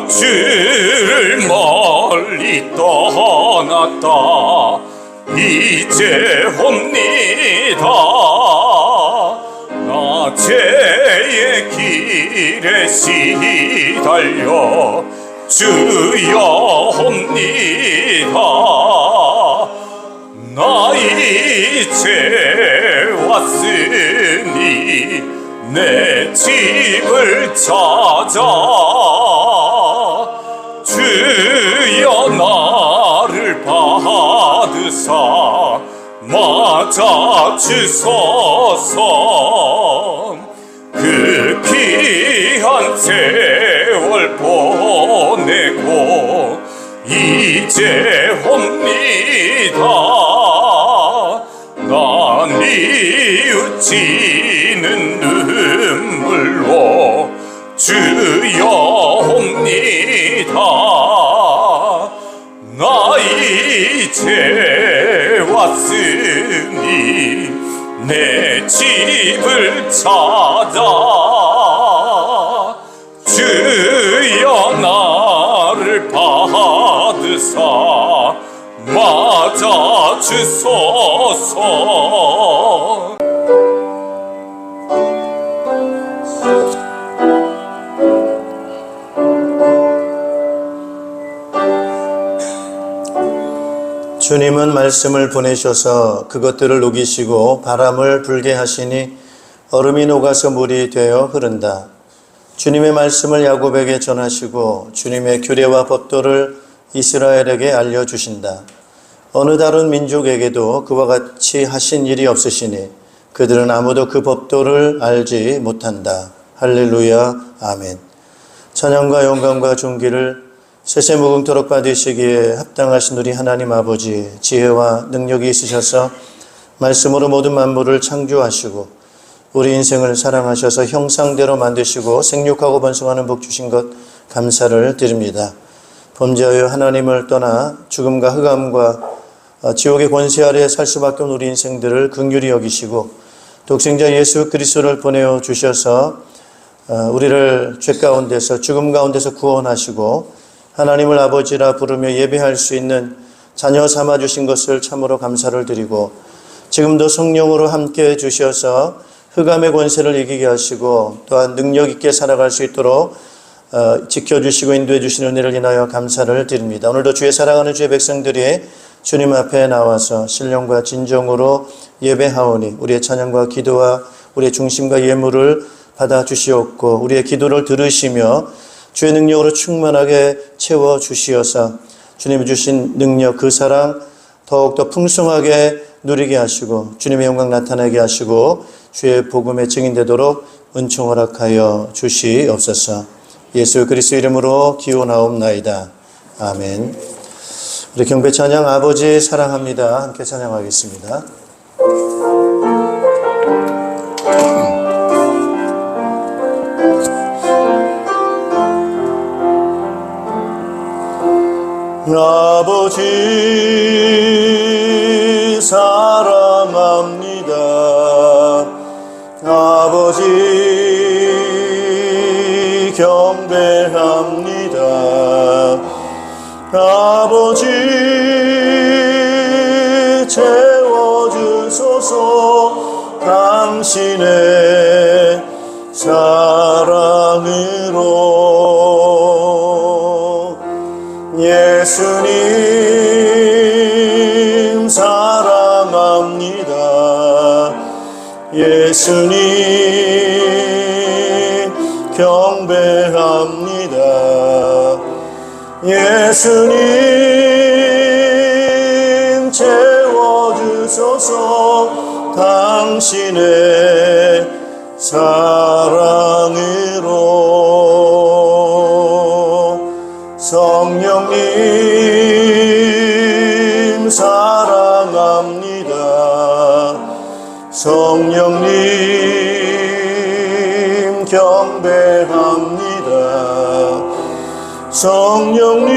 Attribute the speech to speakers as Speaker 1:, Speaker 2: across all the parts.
Speaker 1: 주를 멀리 떠났다 이제 옵니다. 나 죄의 길에 시달려 주여 옵니다. 나 이제 왔으니 내 집을 찾아 주여 나를 받으사 맞아 주소서. 그 귀한 세월 보내고 이제 옵니다. 난 뉘우치는 눈물로 주여 옵니다. 나 이제 왔으니 내 집을 찾아 주여 나를 받으사 맞아 주소서.
Speaker 2: 주님은 말씀을 보내셔서 그것들을 녹이시고 바람을 불게 하시니 얼음이 녹아서 물이 되어 흐른다. 주님의 말씀을 야곱에게 전하시고 주님의 규례와 법도를 이스라엘에게 알려주신다. 어느 다른 민족에게도 그와 같이 하신 일이 없으시니 그들은 아무도 그 법도를 알지 못한다. 할렐루야. 아멘. 찬양과 영광과 존귀를 세세무궁토록 받으시기에 합당하신 우리 하나님 아버지, 지혜와 능력이 있으셔서 말씀으로 모든 만물을 창조하시고 우리 인생을 사랑하셔서 형상대로 만드시고 생육하고 번성하는 복 주신 것 감사를 드립니다. 범죄하여 하나님을 떠나 죽음과 흑암과 지옥의 권세 아래 살 수밖에 없는 우리 인생들을 긍휼히 여기시고 독생자 예수 그리스도를 보내어 주셔서 우리를 죄 가운데서 죽음 가운데서 구원하시고 하나님을 아버지라 부르며 예배할 수 있는 자녀 삼아 주신 것을 참으로 감사를 드리고 지금도 성령으로 함께 주셔서 흑암의 권세를 이기게 하시고 또한 능력 있게 살아갈 수 있도록 지켜주시고 인도해 주시는 은혜를 인하여 감사를 드립니다. 오늘도 주의 사랑하는 주의 백성들이 주님 앞에 나와서 신령과 진정으로 예배하오니 우리의 찬양과 기도와 우리의 중심과 예물을 받아주시옵고 우리의 기도를 들으시며 주의 능력으로 충만하게 채워주시어서 주님이 주신 능력 그 사랑 더욱더 풍성하게 누리게 하시고 주님의 영광 나타나게 하시고 주의 복음에 증인되도록 은총 허락하여 주시옵소서. 예수 그리스도 이름으로 기원하옵나이다. 아멘. 우리 경배 찬양 아버지 사랑합니다. 함께 찬양하겠습니다. 아버지 사랑합니다. 아버지 경배합니다. 아버지 채워주소서. 당신의 사랑으로 예수님 사랑합니다. 예수님 경배합니다. 예수님 채워주소서. 당신의 사랑으로 성령님 사랑합니다. 성령님 경배합니다. 성령님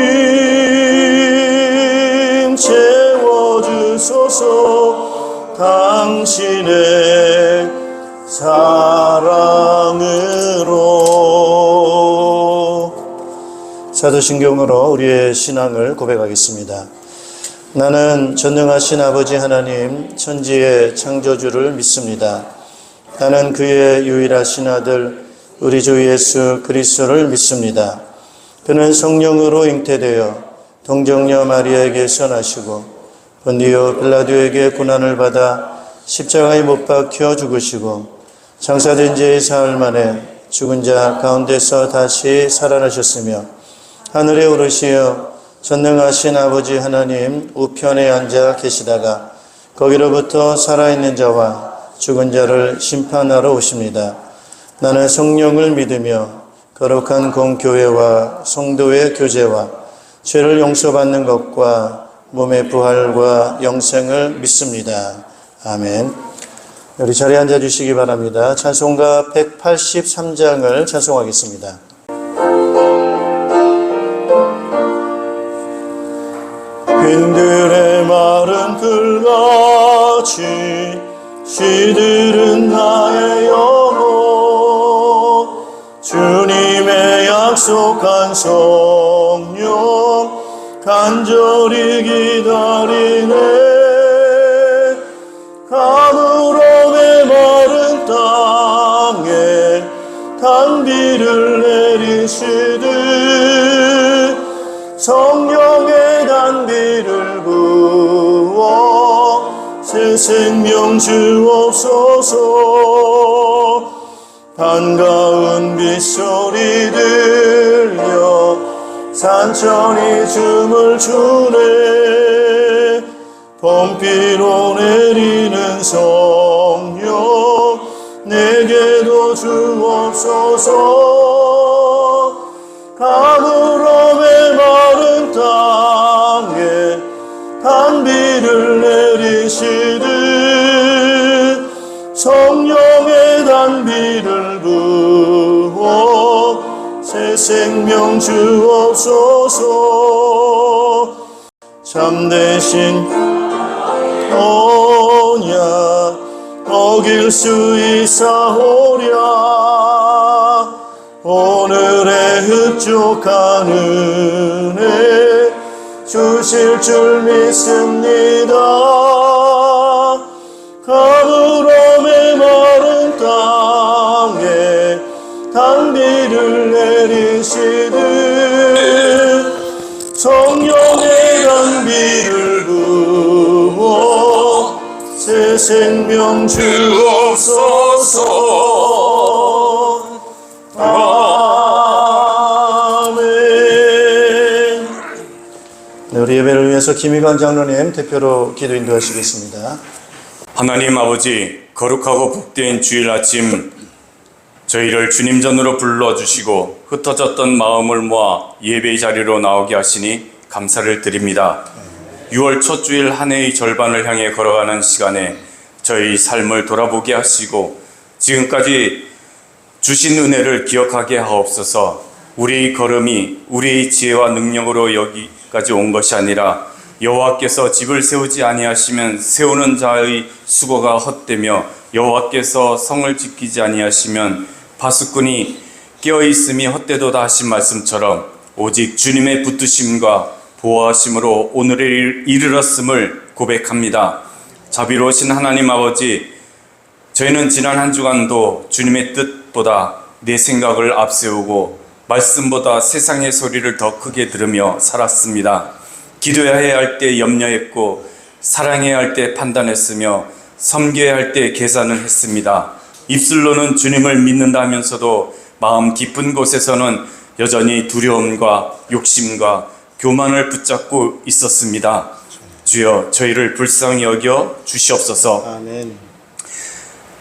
Speaker 2: 채워주소서. 당신의 사랑으로 사도신경으로 우리의 신앙을 고백하겠습니다. 나는 전능하신 아버지 하나님 천지의 창조주를 믿습니다. 나는 그의 유일하신 아들 우리 주 예수 그리스도를 믿습니다. 그는 성령으로 잉태되어 동정녀 마리아에게서 나시고 본디오 빌라도에게 고난을 받아 십자가에 못 박혀 죽으시고 장사된 지 사흘 만에 죽은 자 가운데서 다시 살아나셨으며 하늘에 오르시어 전능하신 아버지 하나님 우편에 앉아 계시다가 거기로부터 살아있는 자와 죽은 자를 심판하러 오십니다. 나는 성령을 믿으며 거룩한 공교회와 성도의 교제와 죄를 용서받는 것과 몸의 부활과 영생을 믿습니다. 아멘. 우리 자리에 앉아주시기 바랍니다. 찬송가 183장을 찬송하겠습니다. 빈들의 마른 풀같이 시들은 나의 영혼 주님의 약속한 성령 간절히 기다리네 가물음의 마른 땅에 단비를 내리시듯 성령의 단비를 부어 새 생명 주옵소서 반가운 빗소리 들려 산천이 춤을 추네 봄비로 내리는 성령 내게도 주옵소서 가물음의 마른 땅에 단비를 내리시듯 성령의 단비를 부어 새 생명 주옵소서 참되신 오냐 어길 수 있사오랴 오늘의 흡족한 은혜 주실 줄 믿습니다. 가물음의 마른 땅에 단비를 내리시듯 성령의 단비를 부어 새 생명 주옵소서. 아멘. 네, 우리 예배를 위해서 김희관 장로님 대표로 기도 인도하시겠습니다.
Speaker 1: 하나님 아버지, 거룩하고 복된 주일 아침 저희를 주님 전으로 불러주시고 흩어졌던 마음을 모아 예배 자리로 나오게 하시니 감사를 드립니다. 6월 첫 주일 한 해의 절반을 향해 걸어가는 시간에 저희 삶을 돌아보게 하시고 지금까지 주신 은혜를 기억하게 하옵소서. 우리의 걸음이 우리의 지혜와 능력으로 여기까지 온 것이 아니라 여호와께서 집을 세우지 아니하시면 세우는 자의 수고가 헛되며 여호와께서 성을 지키지 아니하시면 파수꾼이 깨어있음이 헛되도다 하신 말씀처럼 오직 주님의 붙드심과 보호하심으로 오늘에 이르렀음을 고백합니다. 자비로우신 하나님 아버지, 저희는 지난 한 주간도 주님의 뜻보다 내 생각을 앞세우고 말씀보다 세상의 소리를 더 크게 들으며 살았습니다. 기도해야 할 때 염려했고 사랑해야 할 때 판단했으며 섬겨야 할 때 계산을 했습니다. 입술로는 주님을 믿는다 하면서도 마음 깊은 곳에서는 여전히 두려움과 욕심과 교만을 붙잡고 있었습니다. 주여, 저희를 불쌍히 여겨 주시옵소서.
Speaker 2: 아멘.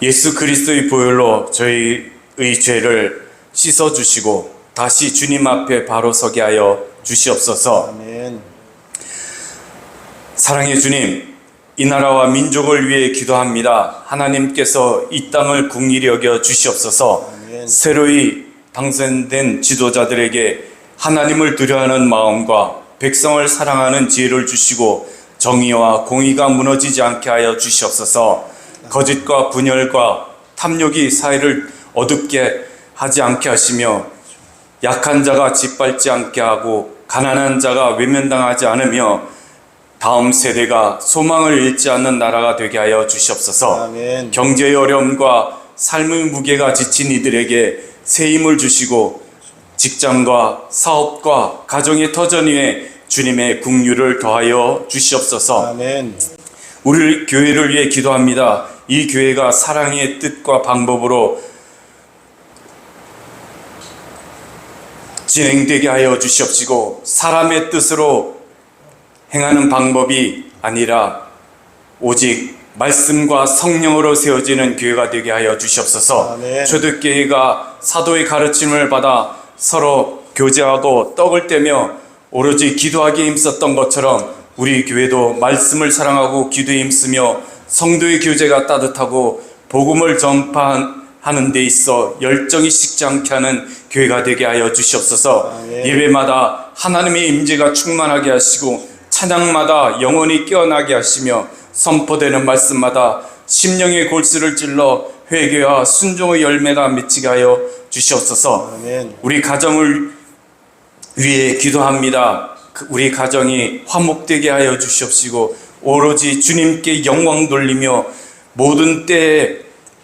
Speaker 1: 예수 그리스도의 보혈로 저희의 죄를 씻어주시고 다시 주님 앞에 바로 서게 하여 주시옵소서.
Speaker 2: 아멘.
Speaker 1: 사랑의 주님, 이 나라와 민족을 위해 기도합니다. 하나님께서 이 땅을 긍휼히 여겨 주시옵소서.
Speaker 2: 아멘.
Speaker 1: 새로이 당선된 지도자들에게 하나님을 두려워하는 마음과 백성을 사랑하는 지혜를 주시고 정의와 공의가 무너지지 않게 하여 주시옵소서. 거짓과 분열과 탐욕이 사회를 어둡게 하지 않게 하시며 약한 자가 짓밟지 않게 하고 가난한 자가 외면당하지 않으며 다음 세대가 소망을 잃지 않는 나라가 되게 하여 주시옵소서.
Speaker 2: 아멘.
Speaker 1: 경제의 어려움과 삶의 무게가 지친 이들에게 새 힘을 주시고 직장과 사업과 가정의 터전 위에 주님의 긍휼을 더하여 주시옵소서.
Speaker 2: 아멘.
Speaker 1: 우리 교회를 위해 기도합니다. 이 교회가 사랑의 뜻과 방법으로 진행되게 하여 주시옵시고 사람의 뜻으로 행하는 방법이 아니라 오직 말씀과 성령으로 세워지는 교회가 되게 하여 주시옵소서.
Speaker 2: 아멘.
Speaker 1: 초대교회가 사도의 가르침을 받아 서로 교제하고 떡을 떼며 오로지 기도하기에 힘썼던 것처럼 우리 교회도 말씀을 사랑하고 기도에 힘쓰며 성도의 교제가 따뜻하고 복음을 전파하는 데 있어 열정이 식지 않게 하는 교회가 되게 하여 주시옵소서.
Speaker 2: 아멘.
Speaker 1: 예배마다 하나님의 임재가 충만하게 하시고 찬양마다 영혼이 깨어나게 하시며 선포되는 말씀마다 심령의 골수를 찔러 회개와 순종의 열매가 맺히게 하여 주시옵소서.
Speaker 2: 아멘.
Speaker 1: 우리 가정을 위해 기도합니다. 우리 가정이 화목되게 하여 주시옵시고 오로지 주님께 영광 돌리며 모든 때에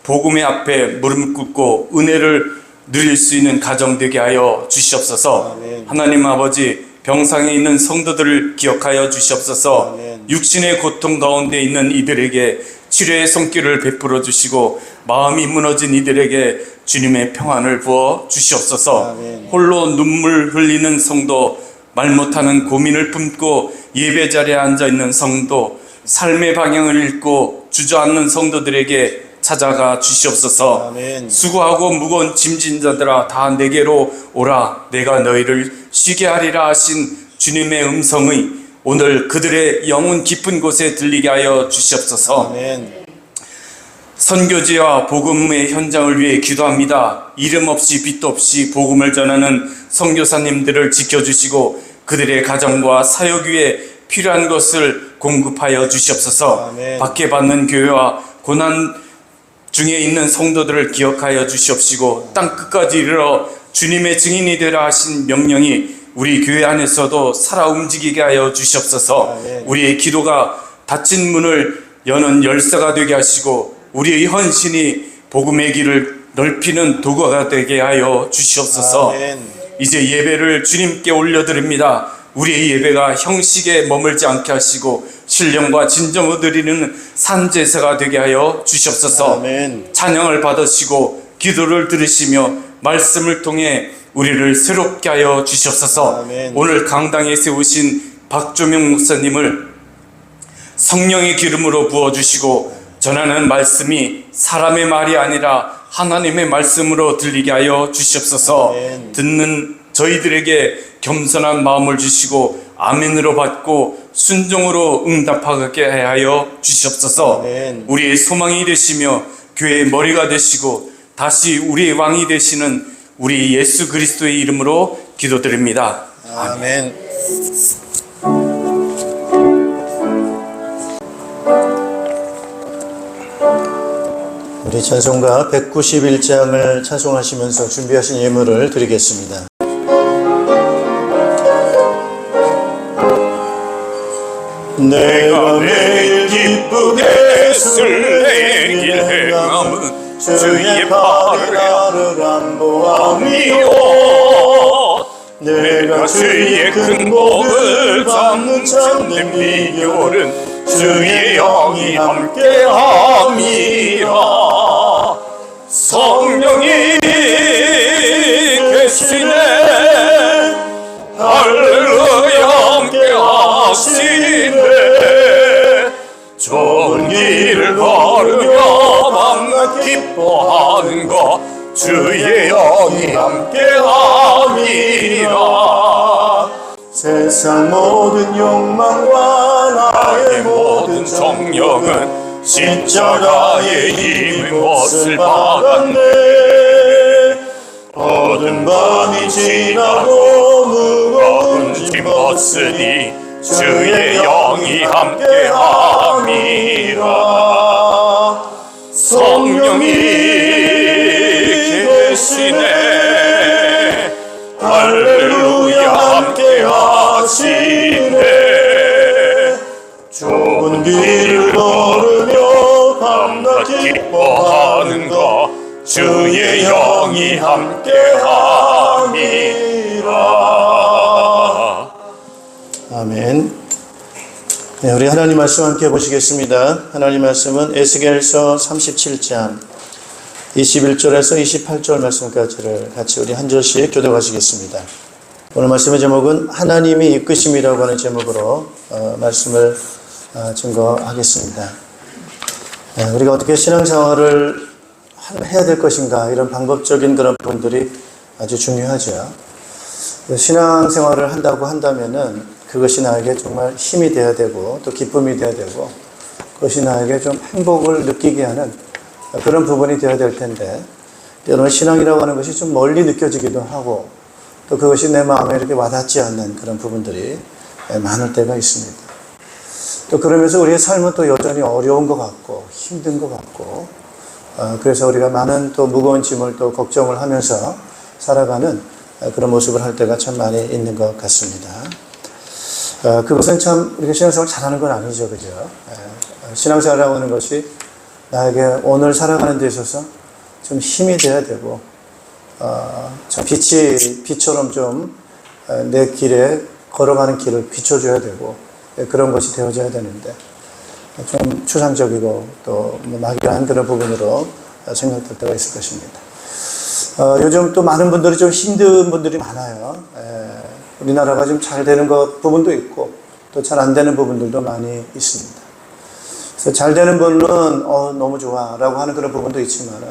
Speaker 1: 복음의 앞에 무릎 꿇고 은혜를 누릴 수 있는 가정 되게 하여 주시옵소서.
Speaker 2: 아멘.
Speaker 1: 하나님 아버지, 병상에 있는 성도들을 기억하여 주시옵소서.
Speaker 2: 아멘.
Speaker 1: 육신의 고통 가운데 있는 이들에게 치료의 손길을 베풀어 주시고 마음이 무너진 이들에게 주님의 평안을 부어 주시옵소서.
Speaker 2: 아멘.
Speaker 1: 홀로 눈물 흘리는 성도, 말 못하는 고민을 품고 예배 자리에 앉아 있는 성도, 삶의 방향을 잃고 주저앉는 성도들에게 찾아가 주시옵소서.
Speaker 2: 아멘.
Speaker 1: 수고하고 무거운 짐진 자들아 다 내게로 오라, 내가 너희를 쉬게 하리라 하신 주님의 음성의 오늘 그들의 영혼 깊은 곳에 들리게 하여 주시옵소서.
Speaker 2: 아멘.
Speaker 1: 선교지와 복음의 현장을 위해 기도합니다. 이름 없이 빛도 없이 복음을 전하는 선교사님들을 지켜주시고 그들의 가정과 사역 위에 필요한 것을 공급하여 주시옵소서.
Speaker 2: 아멘.
Speaker 1: 박해받는 교회와 고난 중에 있는 성도들을 기억하여 주시옵시고 땅 끝까지 이르러 주님의 증인이 되라 하신 명령이 우리 교회 안에서도 살아 움직이게 하여 주시옵소서.
Speaker 2: 아멘.
Speaker 1: 우리의 기도가 닫힌 문을 여는 열쇠가 되게 하시고 우리의 헌신이 복음의 길을 넓히는 도구가 되게 하여 주시옵소서.
Speaker 2: 아멘.
Speaker 1: 이제 예배를 주님께 올려드립니다. 우리의 예배가 형식에 머물지 않게 하시고 신령과 진정을 드리는 산제사가 되게 하여 주시옵소서.
Speaker 2: 아멘.
Speaker 1: 찬양을 받으시고 기도를 들으시며 말씀을 통해 우리를 새롭게 하여 주시옵소서.
Speaker 2: 아멘.
Speaker 1: 오늘 강당에 세우신 박조명 목사님을 성령의 기름으로 부어주시고 전하는 말씀이 사람의 말이 아니라 하나님의 말씀으로 들리게 하여 주시옵소서.
Speaker 2: 아멘.
Speaker 1: 듣는 저희들에게 겸손한 마음을 주시고 아멘으로 받고 순종으로 응답하게 하여 주시옵소서.
Speaker 2: 아멘.
Speaker 1: 우리의 소망이 되시며 교회의 머리가 되시고 다시 우리의 왕이 되시는 우리 예수 그리스도의 이름으로 기도드립니다.
Speaker 2: 아멘. 우리 찬송가 191장을 찬송하시면서 준비하신 예물을 드리겠습니다. 내가 매일 기쁘게 쓸 길 행함은 주의 팔을 나를 안보함이요 내가 주의 큰 복을 받는 참된 비결은 주의 영이 함께함이라. 성령이 계시네 할렐루야 함께하시네 좋은 길을 걸으며 만나 기뻐하는가 주의 영이 함께함이라. 세상 모든 욕망과 나의 모든 정욕은 십자가의 힘의 못을 받았네. 어두운 밤이 지나고 무거운 짐 벗으니 주의 영이 함께함이라. 성령이 계시네 할렐루야 함께 하시네. 좁은 길을 걸으며 밤낮 기뻐하는가 주의 영이 함께함이라. 아멘. 네, 우리 하나님 말씀 함께 보시겠습니다. 하나님 말씀은 에스겔서 37장 21절에서 28절 말씀까지를 같이 우리 한 절씩 교독하시겠습니다. 오늘 말씀의 제목은 하나님이 이끄심이라고 하는 제목으로 말씀을 증거하겠습니다. 우리가 어떻게 신앙생활을 해야 될 것인가, 이런 방법적인 그런 부분들이 아주 중요하죠. 신앙생활을 한다고 한다면은 그것이 나에게 정말 힘이 되어야 되고 또 기쁨이 되어야 되고 그것이 나에게 좀 행복을 느끼게 하는 그런 부분이 되어야 될 텐데, 때로는 신앙이라고 하는 것이 좀 멀리 느껴지기도 하고 또 그것이 내 마음에 이렇게 와닿지 않는 그런 부분들이 많을 때가 있습니다. 또 그러면서 우리의 삶은 또 여전히 어려운 것 같고 힘든 것 같고, 그래서 우리가 많은 또 무거운 짐을 또 걱정을 하면서 살아가는 그런 모습을 할 때가 참 많이 있는 것 같습니다. 그것은 참 우리가 신앙생활 잘하는 건 아니죠, 그죠? 신앙생활이라고 하는 것이 나에게 오늘 살아가는 데 있어서 좀 힘이 돼야 되고, 참 빛처럼 좀 내 길에 걸어가는 길을 비춰줘야 되고, 그런 것이 되어져야 되는데, 좀 추상적이고 또 막연한 그런 부분으로 생각될 때가 있을 것입니다. 요즘 또 많은 분들이 좀 힘든 분들이 많아요. 우리나라가 좀 잘 되는 부분도 있고 또 잘 안 되는 부분들도 많이 있습니다. 그래서 잘 되는 분은 너무 좋아 라고 하는 그런 부분도 있지만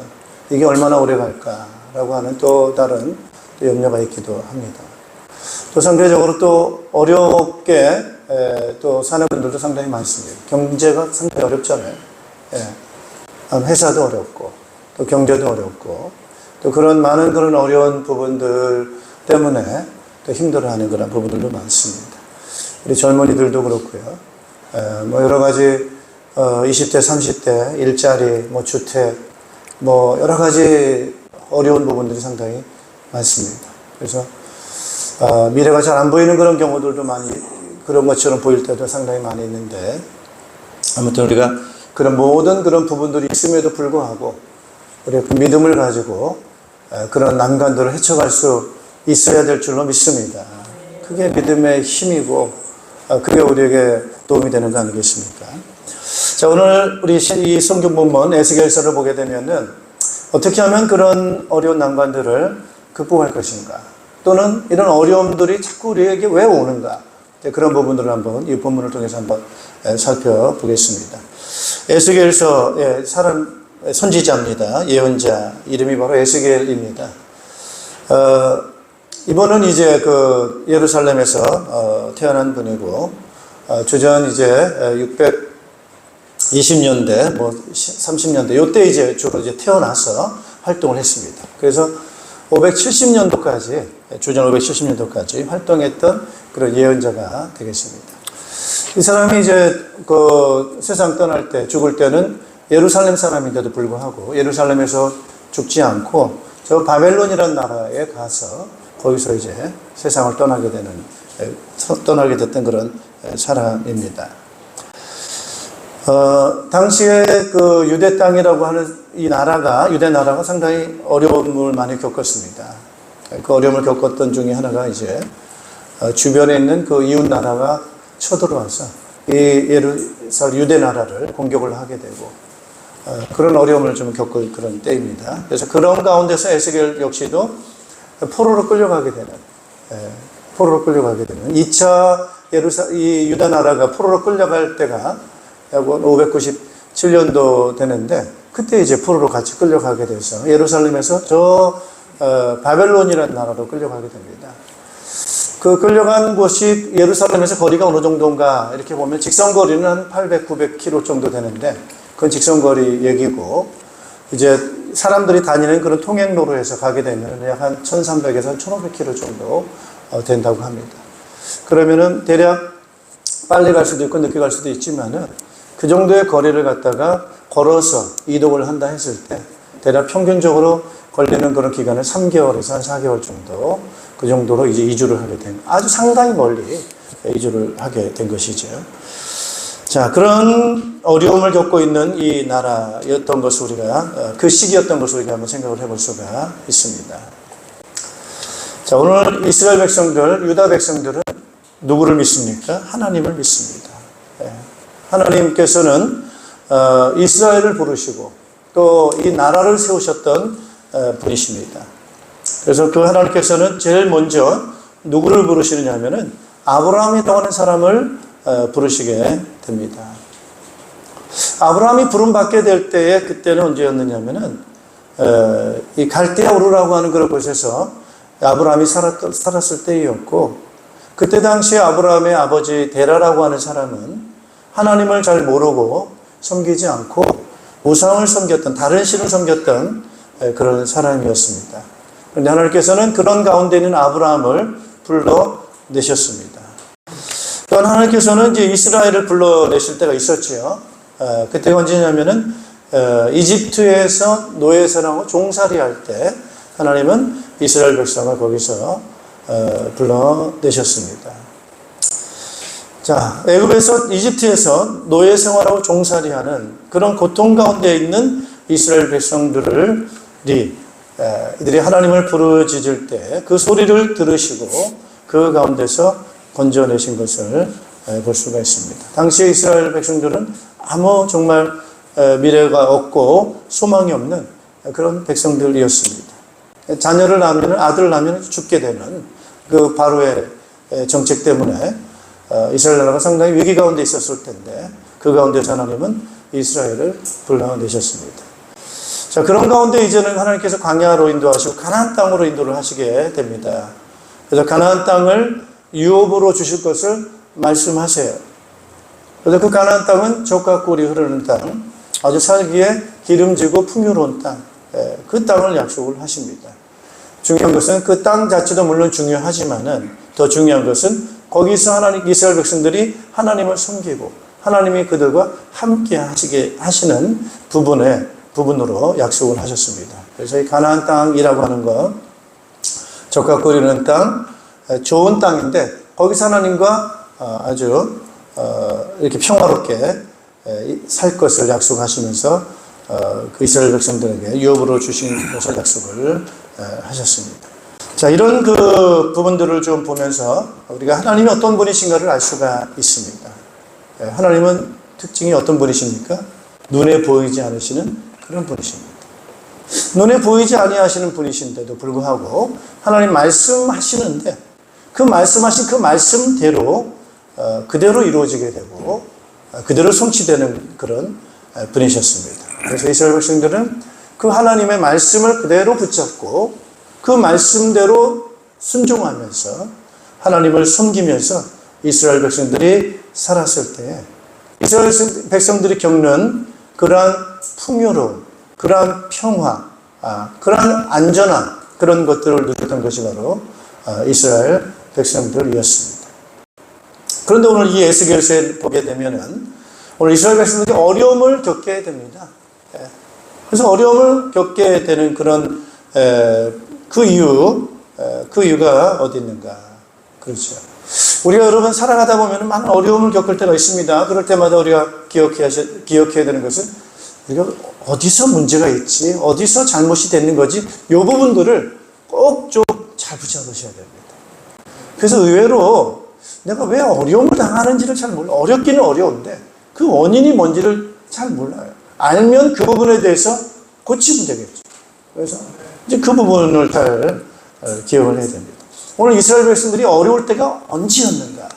Speaker 2: 이게 얼마나 오래 갈까 라고 하는 또 다른 또 염려가 있기도 합니다. 또 상대적으로 또 어렵게 또 사는 분들도 상당히 많습니다. 경제가 상당히 어렵잖아요. 회사도 어렵고 또 경제도 어렵고 또 그런 많은 그런 어려운 부분들 때문에 또 힘들어하는 그런 부분들도 많습니다. 우리 젊은이들도 그렇고요. 뭐 여러 가지 20대, 30대 일자리, 뭐 주택, 뭐 여러 가지 어려운 부분들이 상당히 많습니다. 그래서 미래가 잘 안 보이는 그런 경우들도 많이 그런 것처럼 보일 때도 상당히 많이 있는데, 아무튼 우리가 그런 모든 그런 부분들이 있음에도 불구하고 우리가 그 믿음을 가지고 그런 난관들을 헤쳐갈 수 있어야 될 줄로 믿습니다. 그게 믿음의 힘이고 그게 우리에게 도움이 되는 거 아니겠습니까? 자, 오늘 우리 이 성경 본문 에스겔서를 보게 되면은 어떻게 하면 그런 어려운 난관들을 극복할 것인가, 또는 이런 어려움들이 자꾸 우리에게 왜 오는가, 그런 부분들을 한번 이 본문을 통해서 한번 살펴보겠습니다. 에스겔서, 사람 선지자입니다. 예언자 이름이 바로 에스겔입니다. 이분은 이제 그 예루살렘에서 태어난 분이고, 주전 이제 620년대, 뭐 30년대 요때 이제 주로 이제 태어나서 활동을 했습니다. 그래서 570년도까지, 주전 570년도까지 활동했던 그런 예언자가 되겠습니다. 이 사람이 이제 그 세상 떠날 때, 죽을 때는 예루살렘 사람인데도 불구하고 예루살렘에서 죽지 않고 저 바벨론이라는 나라에 가서 거기서 이제 세상을 떠나게 됐던 그런 사람입니다. 당시에 그 유대 땅이라고 하는 이 나라가, 유대 나라가 상당히 어려움을 많이 겪었습니다. 그 어려움을 겪었던 중에 하나가 이제 주변에 있는 그 이웃 나라가 쳐들어와서 이 유대 나라를 공격을 하게 되고, 그런 어려움을 좀 겪을 그런 때입니다. 그래서 그런 가운데서 에스겔 역시도 포로로 끌려가게 되는 2차 이 유다 나라가 포로로 끌려갈 때가 약 597년도 되는데, 그때 이제 포로로 같이 끌려가게 돼서 예루살렘에서 저 바벨론이라는 나라로 끌려가게 됩니다. 그 끌려간 곳이 예루살렘에서 거리가 어느 정도인가 이렇게 보면 직선거리는 한 800, 900km 정도 되는데, 그건 직선거리 얘기고, 이제 사람들이 다니는 그런 통행로로 해서 가게 되면 약 한 1300에서 1500km 정도 된다고 합니다. 그러면은 대략 빨리 갈 수도 있고 늦게 갈 수도 있지만은 그 정도의 거리를 갖다가 걸어서 이동을 한다 했을 때 대략 평균적으로 걸리는 그런 기간은 3개월에서 한 4개월 정도 그 정도로 이제 이주를 하게 된, 아주 상당히 멀리 이주를 하게 된 것이죠. 자, 그런 어려움을 겪고 있는 이 나라였던 것을 우리가, 그 시기였던 것을 우리가 한번 생각을 해볼 수가 있습니다. 자, 오늘 이스라엘 백성들, 유다 백성들은 누구를 믿습니까? 하나님을 믿습니다. 하나님께서는 이스라엘을 부르시고 또 이 나라를 세우셨던 분이십니다. 그래서 그 하나님께서는 제일 먼저 누구를 부르시느냐 하면은 아브라함이라고 하는 사람을 부르시게 됩니다. 아브라함이 부름받게 될 때에 그때는 언제였느냐 하면은 이 갈대아 우르라고 하는 그런 곳에서 아브라함이 살았을 때였고, 그때 당시에 아브라함의 아버지 데라라고 하는 사람은 하나님을 잘 모르고 섬기지 않고 우상을 섬겼던, 다른 신을 섬겼던 그런 사람이었습니다. 그런데 하나님께서는 그런 가운데 있는 아브라함을 불러내셨습니다. 또한 하나님께서는 이제 이스라엘을 불러내실 때가 있었지요. 그때가 언제냐면은 이집트에서 노예생하고 종살이 할 때 하나님은 이스라엘 백성을 거기서 불러내셨습이 자, 애굽에서 이집트에서 노예 생활하고 종살이하는 그런 고통 가운데 있는 이스라엘 백성들이 하나님을 부르짖을 때 그 소리를 들으시고 그 가운데서 건져내신 것을 볼 수가 있습니다. 당시에 이스라엘 백성들은 아무 정말 미래가 없고 소망이 없는 그런 백성들이었습니다. 자녀를 낳으면, 아들을 낳으면 죽게 되는 그 바로의 정책 때문에 이스라엘 나라가 상당히 위기 가운데 있었을 텐데 그 가운데서 하나님은 이스라엘을 불러내셨습니다. 자, 그런 가운데 이제는 하나님께서 광야로 인도하시고 가나안 땅으로 인도를 하시게 됩니다. 그래서 가나안 땅을 유업으로 주실 것을 말씀하세요. 그래서 그 가나안 땅은 젖과 꿀이 흐르는 땅, 아주 살기에 기름지고 풍요로운 땅, 그 땅을 약속을 하십니다. 중요한 것은 그 땅 자체도 물론 중요하지만은 더 중요한 것은 거기서 하나님, 이스라엘 백성들이 하나님을 섬기고 하나님이 그들과 함께 하시는 부분으로 약속을 하셨습니다. 그래서 이 가나안 땅이라고 하는 것, 젖과 꿀이 흐르는 땅, 좋은 땅인데 거기서 하나님과 아주 이렇게 평화롭게 살 것을 약속하시면서 그 이스라엘 백성들에게 유업으로 주신 것을 약속을 하셨습니다. 자, 이런 그 부분들을 좀 보면서 우리가 하나님이 어떤 분이신가를 알 수가 있습니다. 하나님은 특징이 어떤 분이십니까? 눈에 보이지 않으시는 그런 분이십니다. 눈에 보이지 아니하시는 분이신데도 불구하고 하나님 말씀하시는데 그 말씀하신 그 말씀대로 그대로 이루어지게 되고 그대로 성취되는 그런 분이셨습니다. 그래서 이스라엘 백성들은 그 하나님의 말씀을 그대로 붙잡고 그 말씀대로 순종하면서 하나님을 섬기면서 이스라엘 백성들이 살았을 때 이스라엘 백성들이 겪는 그러한 풍요로움, 그러한 평화, 그러한 안전함, 그런 것들을 누렸던 것이 바로 이스라엘 백성들이었습니다. 그런데 오늘 이 에스겔서에 보게 되면은 오늘 이스라엘 백성들이 어려움을 겪게 됩니다. 그래서 어려움을 겪게 되는 그런 그 이유가 어디 있는가? 그렇죠. 우리가 여러분 살아가다 보면 많은 어려움을 겪을 때가 있습니다. 그럴 때마다 우리가 기억해야 되는 것은 우리가 어디서 문제가 있지, 어디서 잘못이 되는 거지, 이 부분들을 꼭 좀 잘 붙잡으셔야 됩니다. 그래서 의외로 내가 왜 어려움을 당하는지를 잘 몰라. 어렵기는 어려운데 그 원인이 뭔지를 잘 몰라요. 알면 그 부분에 대해서 고치면 되겠죠. 그래서 이제 그 부분을 잘 기억을 해야 됩니다. 오늘 이스라엘 백성들이 어려울 때가 언제였는가?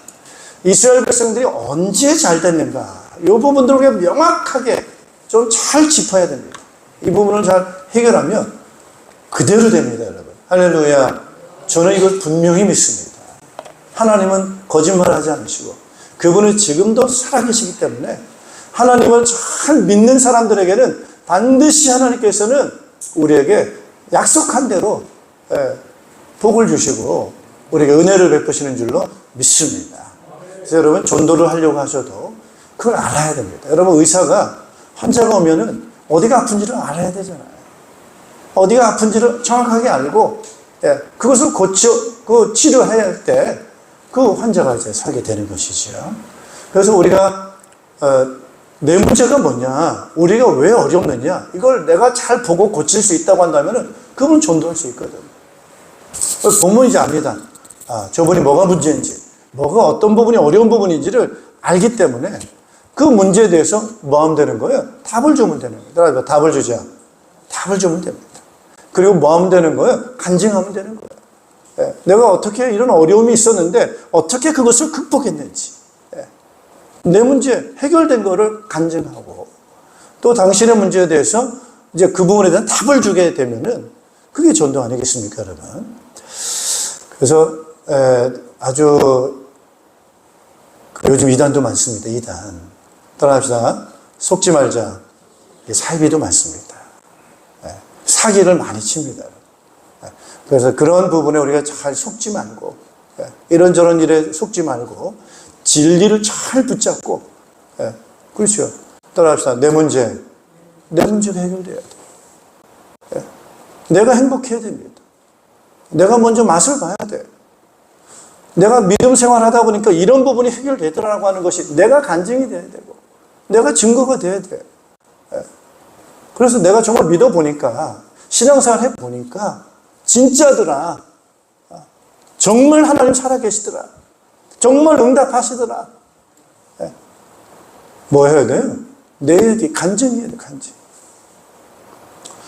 Speaker 2: 이스라엘 백성들이 언제 잘 됐는가? 이 부분들을 우리가 명확하게 좀 잘 짚어야 됩니다. 이 부분을 잘 해결하면 그대로 됩니다, 여러분. 할렐루야. 저는 이걸 분명히 믿습니다. 하나님은 거짓말하지 않으시고 그분은 지금도 살아계시기 때문에 하나님을 잘 믿는 사람들에게는 반드시 하나님께서는 우리에게 약속한 대로 복을 주시고 우리에게 은혜를 베푸시는 줄로 믿습니다. 그래서 여러분 전도를 하려고 하셔도 그걸 알아야 됩니다. 여러분 의사가 환자가 오면은 어디가 아픈지를 알아야 되잖아요. 어디가 아픈지를 정확하게 알고 그것을 그 치료해야 할 때 그 환자가 이제 살게 되는 것이죠. 그래서 우리가 내 문제가 뭐냐, 우리가 왜 어렵느냐, 이걸 내가 잘 보고 고칠 수 있다고 한다면 그분은 전도할 수 있거든. 보면 이제 압니다. 저분이 뭐가 문제인지, 뭐가 어떤 부분이 어려운 부분인지를 알기 때문에 그 문제에 대해서 뭐 하면 되는 거예요? 답을 주면 되는 거예요. 그러니까 답을 주자. 답을 주면 됩니다. 그리고 뭐 하면 되는 거예요? 간증하면 되는 거예요. 내가 어떻게 이런 어려움이 있었는데 어떻게 그것을 극복했는지, 내 문제 해결된 거를 간증하고, 또 당신의 문제에 대해서 이제 그 부분에 대한 답을 주게 되면은 그게 전도 아니겠습니까, 여러분? 그래서 아주 요즘 이단도 많습니다. 이단 떠납시다. 속지 말자. 사이비도 많습니다. 사기를 많이 칩니다. 그래서 그런 부분에 우리가 잘 속지 말고, 이런저런 일에 속지 말고 진리를 잘 붙잡고, 그렇죠. 따라합시다. 내 문제가 해결돼야 돼. 내가 행복해야 됩니다. 내가 먼저 맛을 봐야 돼. 내가 믿음 생활하다 보니까 이런 부분이 해결되더라고 하는 것이 내가 간증이 돼야 되고, 내가 증거가 돼야 돼. 그래서 내가 정말 믿어보니까, 신앙생활 해보니까 진짜더라. 정말 하나님 살아계시더라. 정말 응답하시더라. 뭐 해야 돼요? 내 얘기, 간증해야 돼, 간증.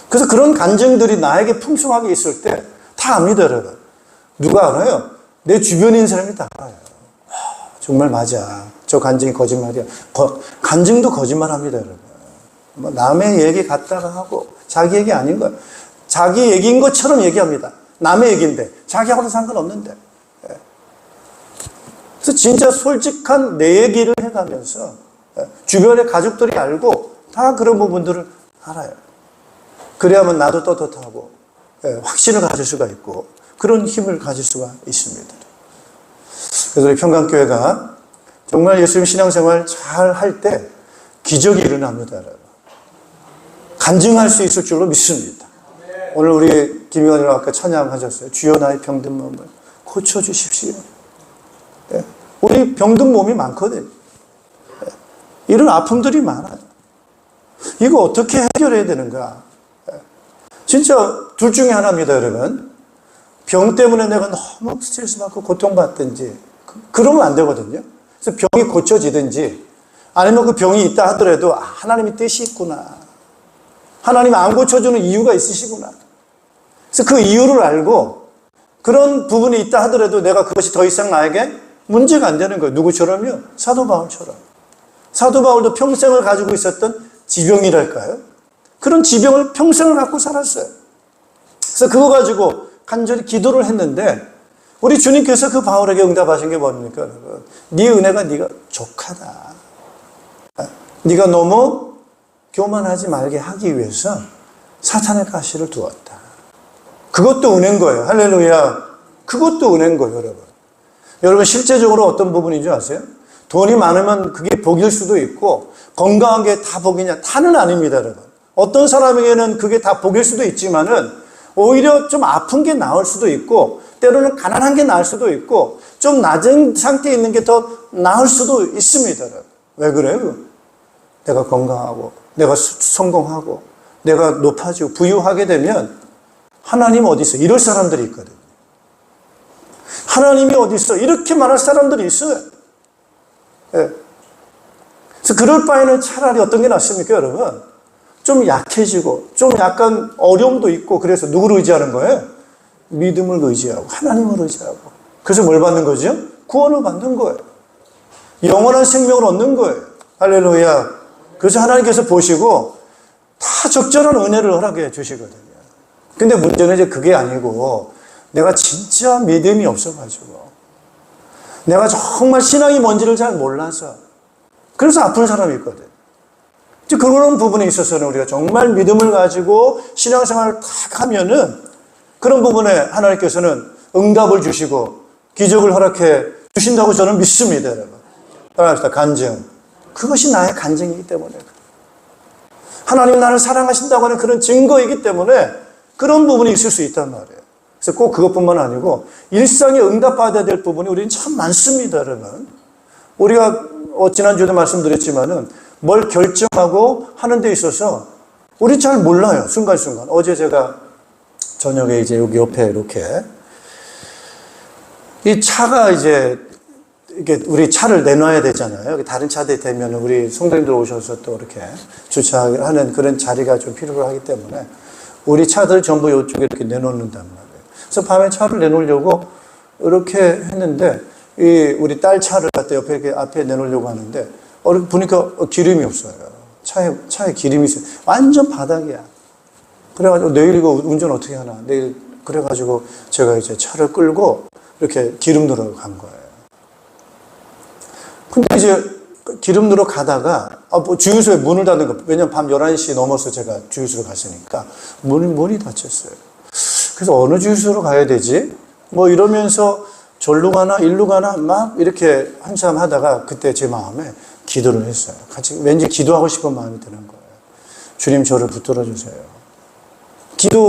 Speaker 2: 그래서 그런 간증들이 나에게 풍성하게 있을 때 다 압니다, 여러분. 누가 알아요? 내 주변에 있는 사람이 다 알아요. 정말 맞아. 저 간증이 거짓말이야. 간증도 거짓말합니다, 여러분. 뭐 남의 얘기 갖다가 하고 자기 얘기 아닌 거예요. 자기 얘기인 것처럼 얘기합니다. 남의 얘기인데 자기하고는 상관없는데. 그래서 진짜 솔직한 내 얘기를 해가면서 주변의 가족들이 알고 다 그런 부분들을 알아요. 그래야만 나도 떳떳하고 확신을 가질 수가 있고 그런 힘을 가질 수가 있습니다. 그래서 우리 평강교회가 정말 예수님 신앙생활 잘 할 때 기적이 일어납니다. 간증할 수 있을 줄로 믿습니다. 오늘 우리 김영환이랑 아까 찬양하셨어요. 주여 나의 병든 몸을 고쳐주십시오. 우리 병든 몸이 많거든요. 이런 아픔들이 많아요. 이거 어떻게 해결해야 되는가? 진짜 둘 중에 하나입니다, 여러분. 병 때문에 내가 너무 스트레스 받고 고통받든지 그러면 안 되거든요. 그래서 병이 고쳐지든지 아니면 그 병이 있다 하더라도 하나님의 뜻이 있구나. 하나님이 안 고쳐주는 이유가 있으시구나. 그래서 그 이유를 알고 그런 부분이 있다 하더라도 내가 그것이 더 이상 나에게 문제가 안 되는 거예요. 누구처럼요? 사도 바울처럼. 사도 바울도 평생을 가지고 있었던 지병이랄까요? 그런 지병을 평생을 갖고 살았어요. 그래서 그거 가지고 간절히 기도를 했는데 우리 주님께서 그 바울에게 응답하신 게 뭡니까? 네 은혜가 네가 족하다. 네가 너무 교만하지 말게 하기 위해서 사탄의 가시를 두었다. 그것도 은혜인 거예요. 할렐루야. 그것도 은혜인 거예요, 여러분. 여러분 실제적으로 어떤 부분인 줄 아세요? 돈이 많으면 그게 복일 수도 있고 건강한 게 다 복이냐? 다는 아닙니다, 여러분. 어떤 사람에게는 그게 다 복일 수도 있지만은 오히려 좀 아픈 게 나을 수도 있고 때로는 가난한 게 나을 수도 있고 좀 낮은 상태에 있는 게 더 나을 수도 있습니다. 여러분. 왜 그래요? 내가 건강하고 내가 성공하고 내가 높아지고 부유하게 되면 하나님 어디 있어? 이럴 사람들이 있거든요. 하나님이 어디 있어? 이렇게 말할 사람들이 있어요. 예. 그래서 그럴 바에는 차라리 어떤 게 낫습니까, 여러분? 좀 약해지고 좀 약간 어려움도 있고 그래서 누구를 의지하는 거예요? 믿음을 의지하고 하나님을 의지하고. 그래서 뭘 받는 거죠? 구원을 받는 거예요. 영원한 생명을 얻는 거예요. 할렐루야. 그래서 하나님께서 보시고 다 적절한 은혜를 허락해 주시거든요. 근데 문제는 이제 그게 아니고 내가 진짜 믿음이 없어가지고 내가 정말 신앙이 뭔지를 잘 몰라서 그래서 아픈 사람이 있거든. 그런 부분에 있어서는 우리가 정말 믿음을 가지고 신앙생활을 딱 하면은 그런 부분에 하나님께서는 응답을 주시고 기적을 허락해 주신다고 저는 믿습니다, 여러분. 따라합시다. 간증. 그것이 나의 간증이기 때문에. 하나님 나를 사랑하신다고 하는 그런 증거이기 때문에 그런 부분이 있을 수 있단 말이에요. 그래서 꼭 그것뿐만 아니고 일상에 응답받아야 될 부분이 우리는 참 많습니다, 여러분. 우리가 지난주에도 말씀드렸지만은 뭘 결정하고 하는 데 있어서 우리 잘 몰라요, 순간순간. 어제 제가 저녁에 이제 여기 옆에 이렇게 이 차가 이제 이게 우리 차를 내놔야 되잖아요. 다른 차들이 되면 우리 성도님들 오셔서 또 이렇게 주차하는 그런 자리가 좀 필요하기 때문에 우리 차들 전부 이쪽에 이렇게 내놓는단 말이에요. 그래서 밤에 차를 내놓으려고 이렇게 했는데 우리 딸 차를 갖다 옆에 이렇게 앞에 내놓으려고 하는데 보니까 기름이 없어요. 차에 기름이 있어요. 완전 바닥이야. 그래가지고 내일 이거 운전 어떻게 하나. 내일 그래가지고 제가 이제 차를 끌고 이렇게 기름 넣으러 간 거예요. 근데 이제 기름 넣으러 가다가 뭐 주유소에 문을 닫는 거. 왜냐면 밤 11시 넘어서 제가 주유소로 갔으니까 문이 닫혔어요. 그래서 어느 주유소로 가야 되지? 뭐 이러면서 절로 가나 일로 가나 막 이렇게 한참 하다가 그때 제 마음에 기도를 했어요. 같이 왠지 기도하고 싶은 마음이 드는 거예요. 주님 저를 붙들어 주세요.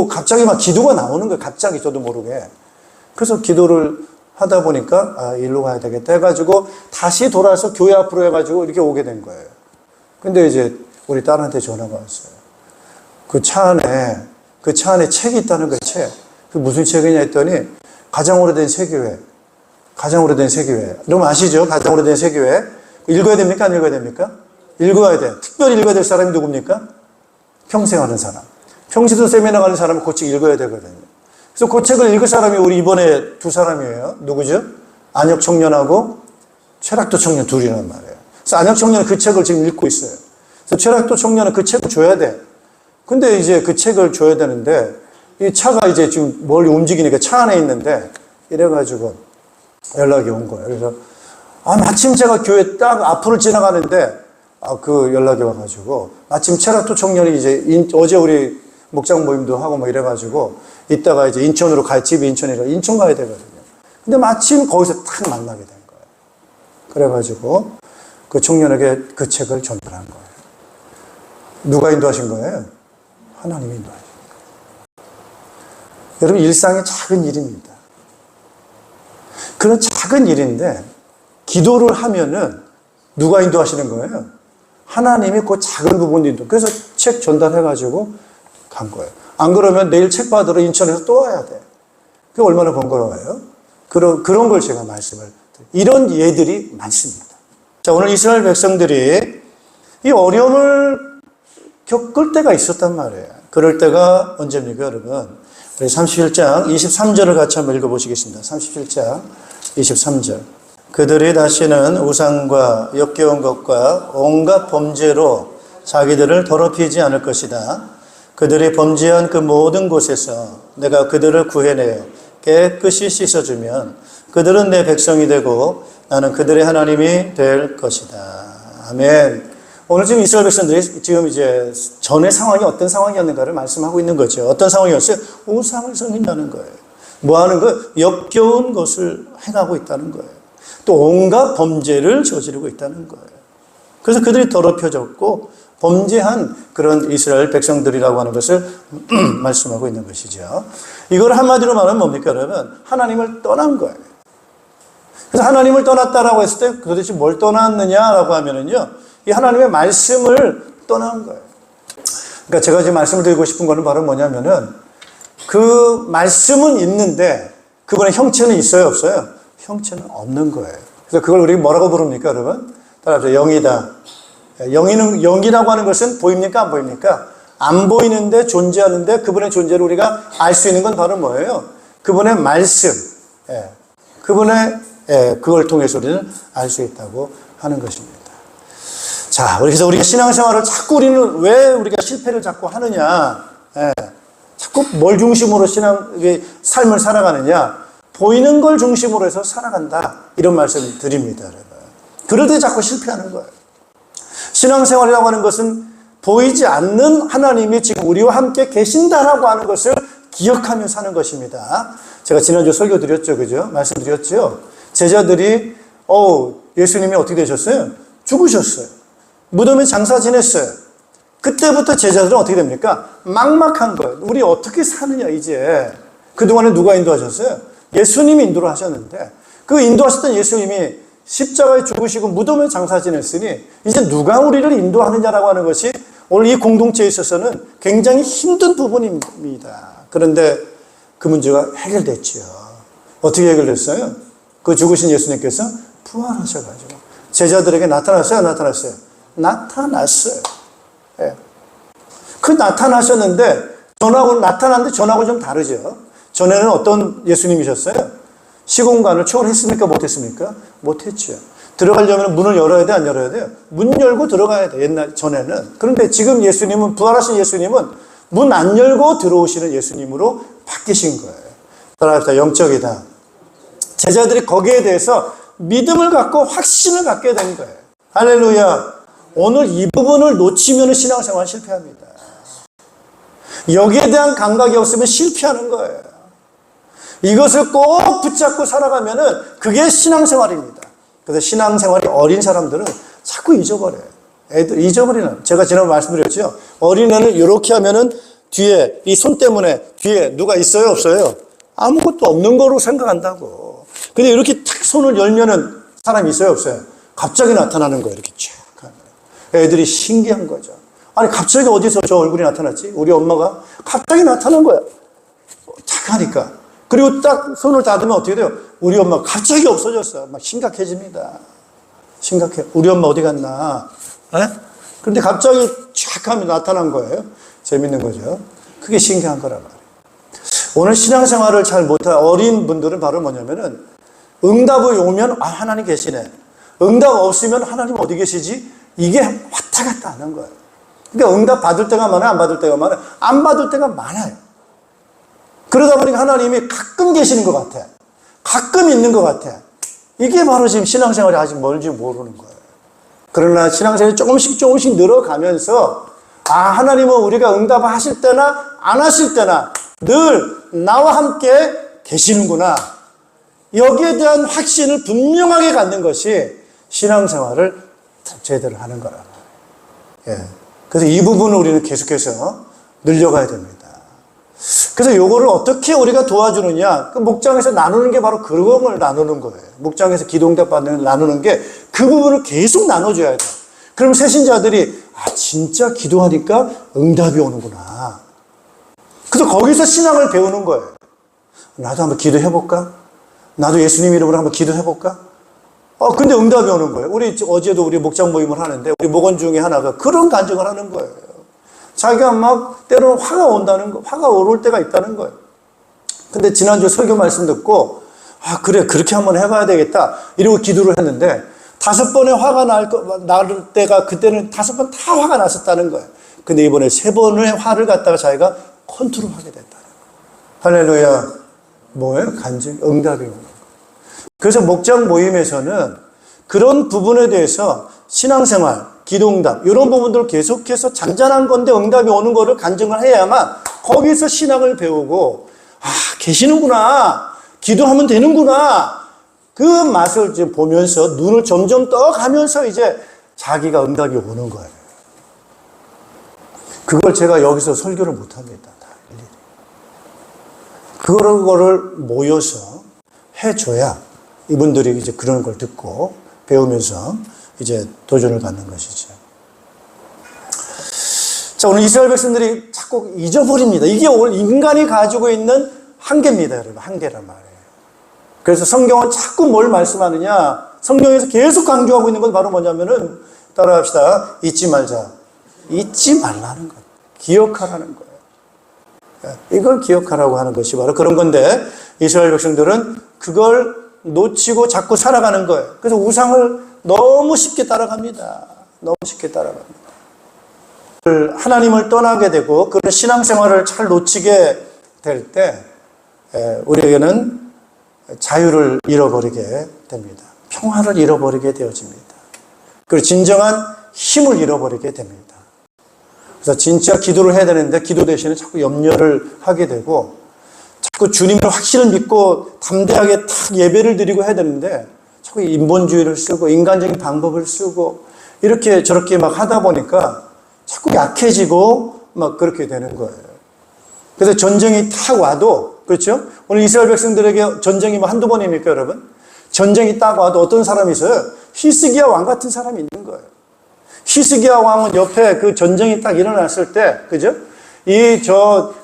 Speaker 2: 갑자기 막 기도가 나오는 거예요. 갑자기 저도 모르게. 그래서 기도를 하다 보니까 일로 가야 되겠다 해가지고 다시 돌아서 교회 앞으로 해가지고 이렇게 오게 된 거예요. 근데 이제 우리 딸한테 전화가 왔어요. 그 차 안에 책이 있다는 거예요, 책. 그 무슨 책이냐 했더니 가장 오래된 세교회. 여러분 아시죠? 가장 오래된 세교회. 읽어야 됩니까? 안 읽어야 됩니까? 읽어야 돼. 특별히 읽어야 될 사람이 누굽니까? 평생 하는 사람. 평시도 세미나 가는 사람은 그 책 읽어야 되거든요. 그래서 그 책을 읽을 사람이 우리 이번에 두 사람이에요. 누구죠? 안혁 청년하고 최락도 청년 둘이란 말이에요. 그래서 안혁 청년은 그 책을 지금 읽고 있어요. 그래서 최락도 청년은 그 책을 줘야 돼. 근데 이제 그 책을 줘야 되는데 이 차가 이제 지금 멀리 움직이니까 차 안에 있는데 이래가지고 연락이 온 거예요. 그래서 마침 제가 교회 딱 앞으로 지나가는데 그 연락이 와가지고 마침 최락도 청년이 이제 어제 우리 목장 모임도 하고 뭐 이래가지고 이따가 이제 인천으로 집이 인천이라 인천 가야 되거든요. 근데 마침 거기서 딱 만나게 된 거예요. 그래가지고 그 청년에게 그 책을 전달한 거예요. 누가 인도하신 거예요? 하나님이 인도하신 거예요. 여러분 일상의 작은 일입니다. 그런 작은 일인데 기도를 하면은 누가 인도하시는 거예요? 하나님이 그 작은 부분도 인도. 그래서 책 전달해가지고 간 거예요. 안 그러면 내일 책 받으러 인천에서 또 와야 돼. 그게 얼마나 번거로워요? 그런 걸 제가 말씀을 드려요. 이런 예들이 많습니다. 자, 오늘 이스라엘 백성들이 이 어려움을 겪을 때가 있었단 말이에요. 그럴 때가 언제입니까, 여러분? 우리 37장 23절을 같이 한번 읽어보시겠습니다. 37장 23절. 그들이 다시는 우상과 역겨운 것과 온갖 범죄로 자기들을 더럽히지 않을 것이다. 그들이 범죄한 그 모든 곳에서 내가 그들을 구해내어 깨끗이 씻어주면 그들은 내 백성이 되고 나는 그들의 하나님이 될 것이다. 아멘. 오늘 지금 이스라엘 백성들이 지금 이제 전의 상황이 어떤 상황이었는가를 말씀하고 있는 거죠. 어떤 상황이었어요? 우상을 섬긴다는 거예요. 뭐 하는 거예요? 역겨운 것을 행하고 있다는 거예요. 또 온갖 범죄를 저지르고 있다는 거예요. 그래서 그들이 더럽혀졌고 범죄한 그런 이스라엘 백성들이라고 하는 것을 말씀하고 있는 것이죠. 이걸 한마디로 말하면 뭡니까, 여러분? 하나님을 떠난 거예요. 그래서 하나님을 떠났다라고 했을 때 도대체 뭘 떠났느냐라고 하면은요, 이 하나님의 말씀을 떠난 거예요. 그러니까 제가 지금 말씀을 드리고 싶은 거는 바로 뭐냐면은 그 말씀은 있는데 그분의 형체는 있어요, 없어요? 형체는 없는 거예요. 그래서 그걸 우리가 뭐라고 부릅니까, 여러분? 따라서 영이다. 영이라고 하는 것은 보입니까, 안 보입니까? 안 보이는데 존재하는데 그분의 존재를 우리가 알 수 있는 건 바로 뭐예요? 그분의 말씀. 그걸 통해서 우리는 알 수 있다고 하는 것입니다. 자, 그래서 우리가 신앙생활을 자꾸 왜 우리가 실패를 자꾸 하느냐? 자꾸 뭘 중심으로 삶을 살아가느냐? 보이는 걸 중심으로 해서 살아간다. 이런 말씀을 드립니다, 여러분. 그럴 때 자꾸 실패하는 거예요. 신앙생활이라고 하는 것은 보이지 않는 하나님이 지금 우리와 함께 계신다라고 하는 것을 기억하며 사는 것입니다. 제가 지난주 설교 드렸죠, 그죠? 말씀드렸죠? 제자들이, 예수님이 어떻게 되셨어요? 죽으셨어요. 무덤에 장사 지냈어요. 그때부터 제자들은 어떻게 됩니까? 막막한 거예요. 우리 어떻게 사느냐, 이제. 그동안에 누가 인도하셨어요? 예수님이 인도를 하셨는데 그 인도하셨던 예수님이 십자가에 죽으시고 무덤에 장사 지냈으니 이제 누가 우리를 인도하느냐라고 하는 것이 오늘 이 공동체에 있어서는 굉장히 힘든 부분입니다. 그런데 그 문제가 해결됐죠. 어떻게 해결됐어요? 그 죽으신 예수님께서 부활하셔가지고 제자들에게 나타났어요? 안 나타났어요? 나타났어요. 예. 그 나타나셨는데 전하고 나타났는데 전하고 좀 다르죠. 전에는 어떤 예수님이셨어요? 시공간을 초월했습니까? 못했습니까? 못했죠. 들어가려면 문을 열어야 돼? 안 열어야 돼요? 문 열고 들어가야 돼. 전에는. 그런데 지금 예수님은, 부활하신 예수님은 문 안 열고 들어오시는 예수님으로 바뀌신 거예요. 따라합시다. 영적이다. 제자들이 거기에 대해서 믿음을 갖고 확신을 갖게 된 거예요. 할렐루야. 오늘 이 부분을 놓치면 신앙생활 실패합니다. 여기에 대한 감각이 없으면 실패하는 거예요. 이것을 꼭 붙잡고 살아가면은 그게 신앙생활입니다. 그래서 신앙생활이 어린 사람들은 자꾸 잊어버려요. 애들 잊어버리는. 제가 지난번 말씀드렸죠. 어린애는 이렇게 하면은 뒤에 이 손 때문에 뒤에 누가 있어요? 없어요? 아무것도 없는 거로 생각한다고. 근데 이렇게 탁 손을 열면은 사람이 있어요? 없어요? 갑자기 나타나는 거예요. 이렇게 쫙. 애들이 신기한 거죠. 아니 갑자기 어디서 저 얼굴이 나타났지? 우리 엄마가 갑자기 나타난 거야. 탁 하니까. 그리고 딱 손을 닫으면 어떻게 돼요? 우리 엄마가 갑자기 없어졌어. 막 심각해집니다. 심각해. 우리 엄마 어디 갔나? 에? 그런데 갑자기 쫙 하면 나타난 거예요. 재밌는 거죠. 그게 신기한 거란 말이에요. 오늘 신앙생활을 잘 못한 어린 분들은 바로 뭐냐면은 응답이 오면 아 하나님 계시네. 응답 없으면 하나님 어디 계시지? 이게 왔다 갔다 하는 거예요. 그러니까 응답 받을 때가 많아요? 안 받을 때가 많아요? 안 받을 때가 많아요. 그러다 보니까 하나님이 가끔 계시는 것 같아. 가끔 있는 것 같아. 이게 바로 지금 신앙생활이 아직 뭔지 모르는 거예요. 그러나 신앙생활이 조금씩 늘어가면서 아 하나님은 우리가 응답하실 때나 안 하실 때나 늘 나와 함께 계시는구나. 여기에 대한 확신을 분명하게 갖는 것이 신앙생활을 제대로 하는 거라고. 예. 그래서 이 부분을 우리는 계속해서 늘려가야 됩니다. 그래서 요거를 어떻게 우리가 도와주느냐. 그 목장에서 나누는 게 바로 그런 나누는 거예요. 목장에서 기도응답 받는 나누는 게 그 부분을 계속 나눠줘야 돼. 그럼 새신자들이 아 진짜 기도하니까 응답이 오는구나. 그래서 거기서 신앙을 배우는 거예요. 나도 한번 기도해볼까? 나도 예수님 이름으로 한번 기도해볼까? 근데 응답이 오는 거예요. 어제도 우리 목장 모임을 하는데, 우리 목원 중에 하나가 그런 간증을 하는 거예요. 자기가 막 때로는 화가 온다는 거, 화가 오를 때가 있다는 거예요. 근데 지난주 설교 말씀 듣고, 아, 그래, 그렇게 한번 해봐야 되겠다. 이러고 기도를 했는데, 5번의 화가 날 때가, 그때는 5번 다 화가 났었다는 거예요. 근데 이번에 3번의 화를 갖다가 자기가 컨트롤하게 됐다. 할렐루야. 뭐예요? 간증, 응답이 오는 거예요. 그래서 목장 모임에서는 그런 부분에 대해서 신앙생활, 기도응답 이런 부분들을 계속해서 잔잔한 건데 응답이 오는 거를 간증을 해야만 거기서 신앙을 배우고 아 계시는구나, 기도하면 되는구나, 그 맛을 이제 보면서 눈을 점점 떠가면서 이제 자기가 응답이 오는 거예요. 그걸 제가 여기서 설교를 못합니다. 그거를 모여서 해줘야 이분들이 이제 그런 걸 듣고 배우면서 이제 도전을 받는 것이죠. 자, 오늘 이스라엘 백성들이 자꾸 잊어버립니다. 이게 오늘 인간이 가지고 있는 한계입니다, 여러분. 한계란 말이에요. 그래서 성경은 자꾸 뭘 말씀하느냐? 성경에서 계속 강조하고 있는 건 바로 뭐냐면은, 따라합시다. 잊지 말자. 잊지 말라는 것. 기억하라는 거예요. 이걸 기억하라고 하는 것이 바로 그런 건데, 이스라엘 백성들은 그걸 놓치고 자꾸 살아가는 거예요. 그래서 우상을 너무 쉽게 따라갑니다. 너무 쉽게 따라갑니다. 하나님을 떠나게 되고 그런 신앙생활을 잘 놓치게 될 때 우리에게는 자유를 잃어버리게 됩니다. 평화를 잃어버리게 되어집니다. 그리고 진정한 힘을 잃어버리게 됩니다. 그래서 진짜 기도를 해야 되는데 기도 대신에 자꾸 염려를 하게 되고 자꾸 주님의 확신을 믿고 담대하게 탁 예배를 드리고 해야 되는데 자꾸 인본주의를 쓰고 인간적인 방법을 쓰고 이렇게 저렇게 막 하다 보니까 자꾸 약해지고 막 그렇게 되는 거예요. 그래서 전쟁이 탁 와도 그렇죠? 오늘 이스라엘 백성들에게 전쟁이 뭐 한두 번입니까, 여러분? 전쟁이 딱 와도 어떤 사람이 있어요? 히스기야 왕 같은 사람이 있는 거예요. 히스기야 왕은 옆에 그 전쟁이 딱 일어났을 때, 그죠?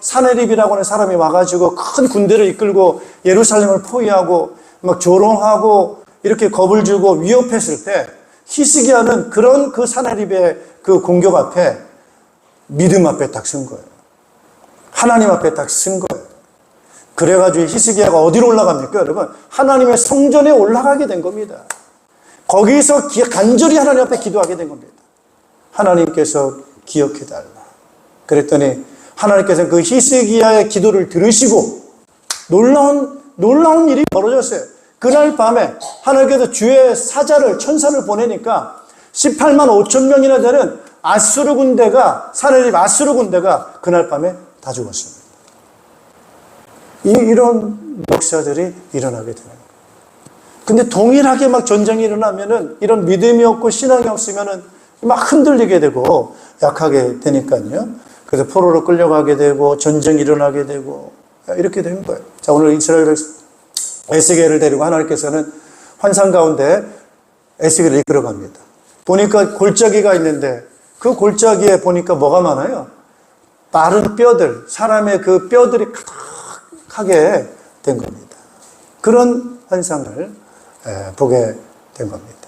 Speaker 2: 사네립이라고 하는 사람이 와가지고 큰 군대를 이끌고 예루살렘을 포위하고 막 조롱하고 이렇게 겁을 주고 위협했을 때 히스기야는 그런 그 사네립의 그 공격 앞에 믿음 앞에 딱 쓴 거예요. 하나님 앞에 딱 쓴 거예요. 그래가지고 히스기야가 어디로 올라갑니까, 여러분? 하나님의 성전에 올라가게 된 겁니다. 거기서 간절히 하나님 앞에 기도하게 된 겁니다. 하나님께서 기억해달라. 그랬더니 하나님께서 그 히스기야의 기도를 들으시고 놀라운 일이 벌어졌어요. 그날 밤에 하나님께서 주의 천사를 보내니까 18만 5천 명이나 되는 아수르 군대가, 사내립 아수르 군대가 그날 밤에 다 죽었습니다. 이런 역사들이 일어나게 되는 거예요. 근데 동일하게 막 전쟁이 일어나면은 이런 믿음이 없고 신앙이 없으면은 막 흔들리게 되고 약하게 되니까요. 그래서 포로로 끌려가게 되고 전쟁이 일어나게 되고 이렇게 된 거예요. 자, 오늘 이스라엘 에스겔을 데리고 하나님께서는 환상 가운데 에스겔을 이끌어갑니다. 보니까 골짜기가 있는데 그 골짜기에 보니까 뭐가 많아요? 마른 뼈들, 사람의 그 뼈들이 가득하게 된 겁니다. 그런 환상을 보게 된 겁니다.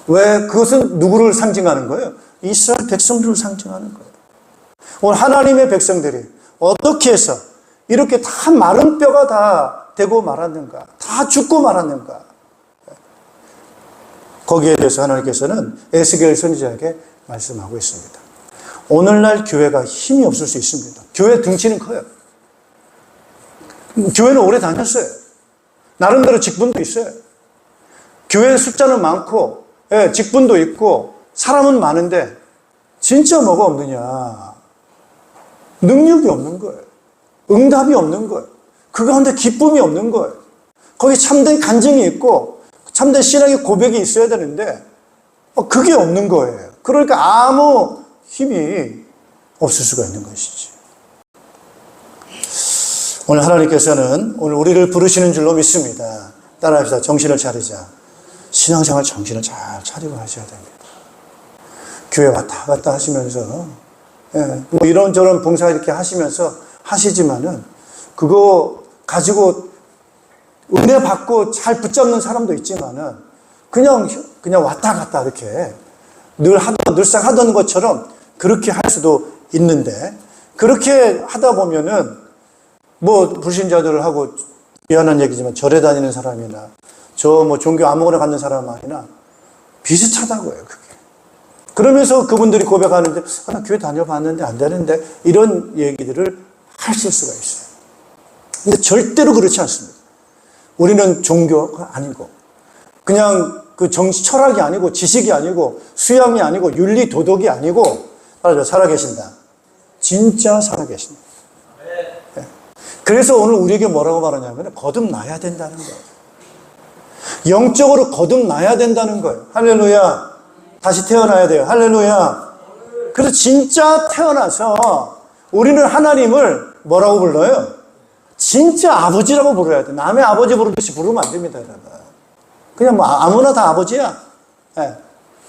Speaker 2: 왜? 그것은 누구를 상징하는 거예요? 이스라엘 백성들을 상징하는 거예요. 오늘 하나님의 백성들이 어떻게 해서 이렇게 다 마른 뼈가 다 되고 말았는가? 다 죽고 말았는가? 거기에 대해서 하나님께서는 에스겔 선지자에게 말씀하고 있습니다. 오늘날 교회가 힘이 없을 수 있습니다. 교회 등치는 커요. 교회는 오래 다녔어요. 나름대로 직분도 있어요. 교회 숫자는 많고 직분도 있고 사람은 많은데 진짜 뭐가 없느냐? 능력이 없는 거예요. 응답이 없는 거예요. 그 가운데 기쁨이 없는 거예요. 거기 참된 간증이 있고 참된 신앙의 고백이 있어야 되는데 그게 없는 거예요. 그러니까 아무 힘이 없을 수가 있는 것이지. 오늘 하나님께서는 오늘 우리를 부르시는 줄로 믿습니다. 따라합시다. 정신을 차리자. 신앙생활 정신을 잘 차리고 하셔야 됩니다. 교회 왔다 갔다 하시면서 뭐 이런저런 봉사 이렇게 하시면서 하시지만은 그거 가지고 은혜 받고 잘 붙잡는 사람도 있지만은 그냥 왔다 갔다 이렇게 늘상 하던 것처럼 그렇게 할 수도 있는데 그렇게 하다 보면은 뭐 불신자들을 하고 미안한 얘기지만 절에 다니는 사람이나 저 뭐 종교 아무거나 갖는 사람이나 비슷하다고요, 그게. 그러면서 그분들이 고백하는데 나 교회 다녀봤는데 안 되는데 이런 얘기들을 하실 수가 있어요. 근데 절대로 그렇지 않습니다. 우리는 종교가 아니고 그냥 그 철학이 아니고 지식이 아니고 수양이 아니고 윤리 도덕이 아니고 살아계신다. 진짜 살아계신다. 네. 그래서 오늘 우리에게 뭐라고 말하냐면 거듭나야 된다는 거예요. 영적으로 거듭나야 된다는 거예요. 할렐루야. 다시 태어나야 돼요. 할렐루야. 그래서 진짜 태어나서 우리는 하나님을 뭐라고 불러요? 진짜 아버지라고 부르야 돼. 남의 아버지 부르듯이 부르면 안 됩니다, 여러분. 그냥 뭐 아무나 다 아버지야. 네.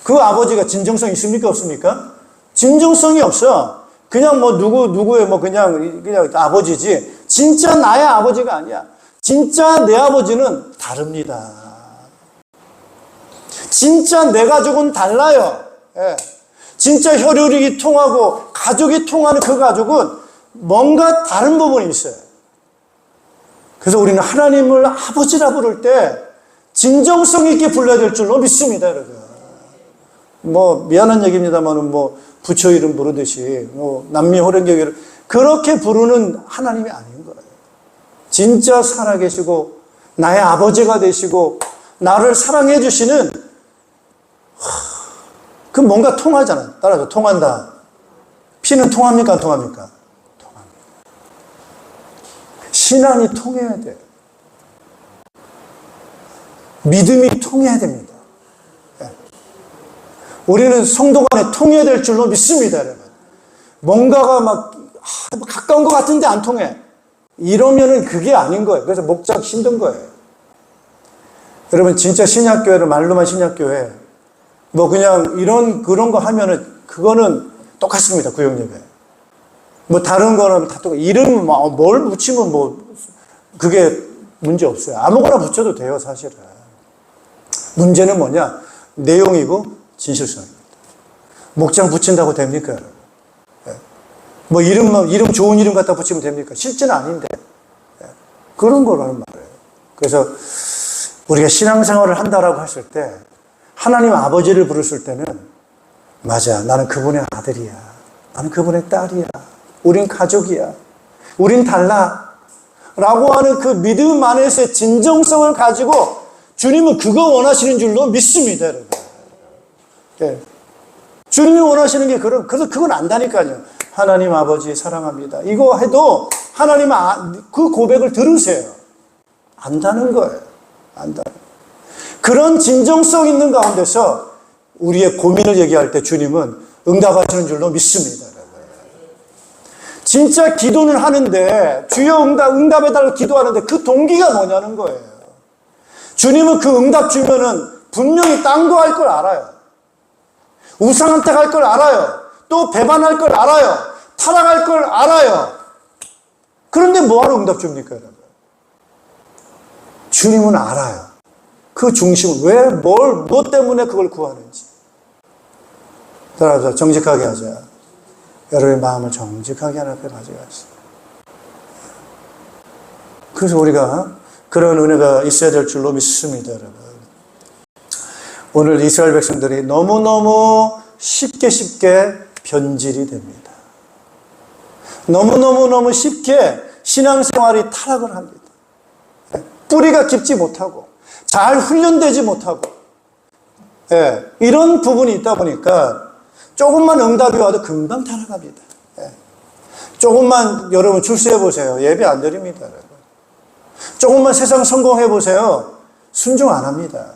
Speaker 2: 그 아버지가 진정성 있습니까? 없습니까? 진정성이 없어. 그냥 뭐 누구의 뭐 그냥 아버지지. 진짜 나의 아버지가 아니야. 진짜 내 아버지는 다릅니다. 진짜 내 가족은 달라요. 예. 진짜 혈육이 통하고 가족이 통하는 그 가족은 뭔가 다른 부분이 있어요. 그래서 우리는 하나님을 아버지라 부를 때 진정성 있게 불러야 될 줄로 믿습니다, 여러분. 뭐 미안한 얘기입니다만은 뭐 부처 이름 부르듯이 뭐 남미 호랭경 그렇게 부르는 하나님이 아닌 거예요. 진짜 살아계시고 나의 아버지가 되시고 나를 사랑해 주시는 그 뭔가 통하잖아. 따라서 통한다. 피는 통합니까? 안 통합니까? 통합니다. 신앙이 통해야 돼요. 믿음이 통해야 됩니다. 우리는 성도 간에 통해야 될 줄로 믿습니다, 여러분. 뭔가가 막 가까운 것 같은데 안 통해.
Speaker 3: 이러면은 그게 아닌 거예요. 그래서 목장 힘든 거예요. 여러분, 진짜 신약교회를 말로만 신약교회, 뭐 그냥 그런 거 하면은 그거는 똑같습니다. 구역예배. 뭐 다른 거는 다 똑같아요. 이름 뭘 붙이면 뭐 그게 문제 없어요. 아무거나 붙여도 돼요, 사실은. 문제는 뭐냐? 내용이고 진실성입니다. 목장 붙인다고 됩니까, 여러분? 뭐 이름 좋은 이름 갖다 붙이면 됩니까? 실제는 아닌데. 그런 거라는 말이에요. 그래서 우리가 신앙생활을 한다라고 했을 때 하나님 아버지를 부르실 때는 맞아, 나는 그분의 아들이야. 나는 그분의 딸이야. 우린 가족이야. 우린 달라. 라고 하는 그 믿음 안에서의 진정성을 가지고 주님은 그거 원하시는 줄로 믿습니다, 여러분. 예. 주님이 원하시는 게 그래서 그건 안다니까요. 하나님 아버지 사랑합니다. 이거 해도 하나님 그 고백을 들으세요. 안다는 거예요. 안다는 거예요. 그런 진정성 있는 가운데서 우리의 고민을 얘기할 때 주님은 응답하시는 줄로 믿습니다. 진짜 기도는 하는데 주여 응답해달라고 기도하는데 그 동기가 뭐냐는 거예요. 주님은 그 응답 주면은 분명히 딴 거 할 걸 알아요. 우상한테 갈 걸 알아요. 또 배반할 걸 알아요. 타락할 걸 알아요. 그런데 뭐하러 응답 줍니까, 여러분? 주님은 알아요. 그 중심을 뭐 때문에 그걸 구하는지. 따라서 정직하게 하자. 여러분의 마음을 정직하게 하나님 앞에 가져가세요. 그래서 우리가 그런 은혜가 있어야 될 줄로 믿습니다, 여러분. 오늘 이스라엘 백성들이 너무너무 쉽게 변질이 됩니다. 너무너무 쉽게 신앙생활이 타락을 합니다. 뿌리가 깊지 못하고 잘 훈련되지 못하고 이런 부분이 있다 보니까 조금만 응답이 와도 금방 타락합니다. 조금만 여러분 출세해 보세요. 예배 안 드립니다, 여러분. 조금만 세상 성공해 보세요. 순종 안 합니다.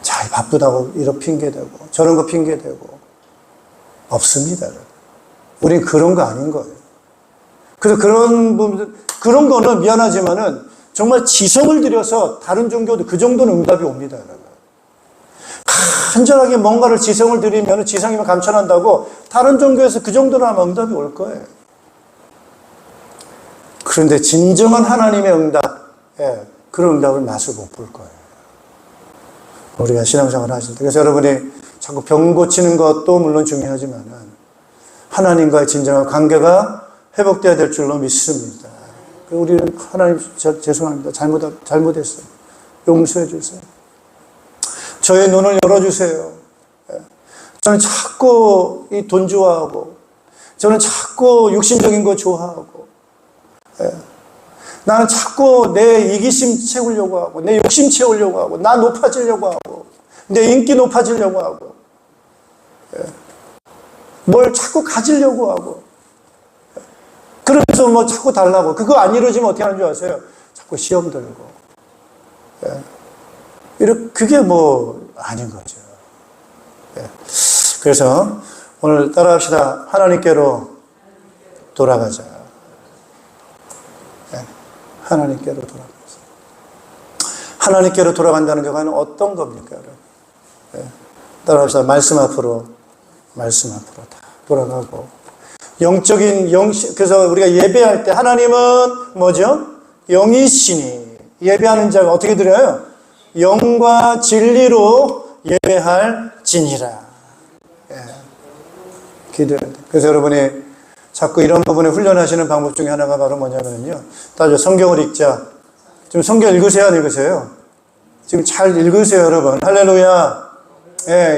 Speaker 3: 잘 바쁘다고 이런 핑계대고 저런 거 핑계대고 없습니다, 여러분. 우린 그런 거 아닌 거예요. 그래서 그런 거는 미안하지만은 정말 지성을 들여서 다른 종교도 그 정도는 응답이 옵니다, 여러분. 간절하게 뭔가를 지성을 들이면 지성이면 감천한다고 다른 종교에서 그 정도는 하면 응답이 올 거예요. 그런데 진정한 하나님의 응답, 그런 응답을 맛을 못 볼 거예요. 우리가 신앙생활을 하실 때. 그래서 여러분이 자꾸 병 고치는 것도 물론 중요하지만은 하나님과의 진정한 관계가 회복되어야 될 줄로 믿습니다. 우리는 하나님 죄송합니다. 잘못했어요. 용서해 주세요. 저의 눈을 열어주세요. 저는 자꾸 이 돈 좋아하고 저는 자꾸 육신적인 거 좋아하고 나는 자꾸 내 이기심 채우려고 하고 내 욕심 채우려고 하고 나 높아지려고 하고 내 인기 높아지려고 하고 뭘 자꾸 가지려고 하고 그러면서 뭐 자꾸 달라고 그거 안 이루어지면 어떻게 하는 줄 아세요? 자꾸 시험 들고 그게 뭐 아닌 거죠. 그래서 오늘 따라합시다. 하나님께로 돌아가자. 하나님께로 돌아가자. 하나님께로 돌아간다는 게 과연 어떤 겁니까, 여러분? 따라합시다. 말씀 앞으로 다 돌아가고. 그래서 우리가 예배할 때 하나님은 뭐죠? 영이시니. 예배하는 자가 어떻게 드려요? 영과 진리로 예배할지니라. 기도해야 돼. 그래서 여러분이 자꾸 이런 부분에 훈련하시는 방법 중에 하나가 바로 뭐냐면요. 따져 성경을 읽자. 지금 성경 읽으세요, 안 읽으세요? 지금 잘 읽으세요, 여러분. 할렐루야.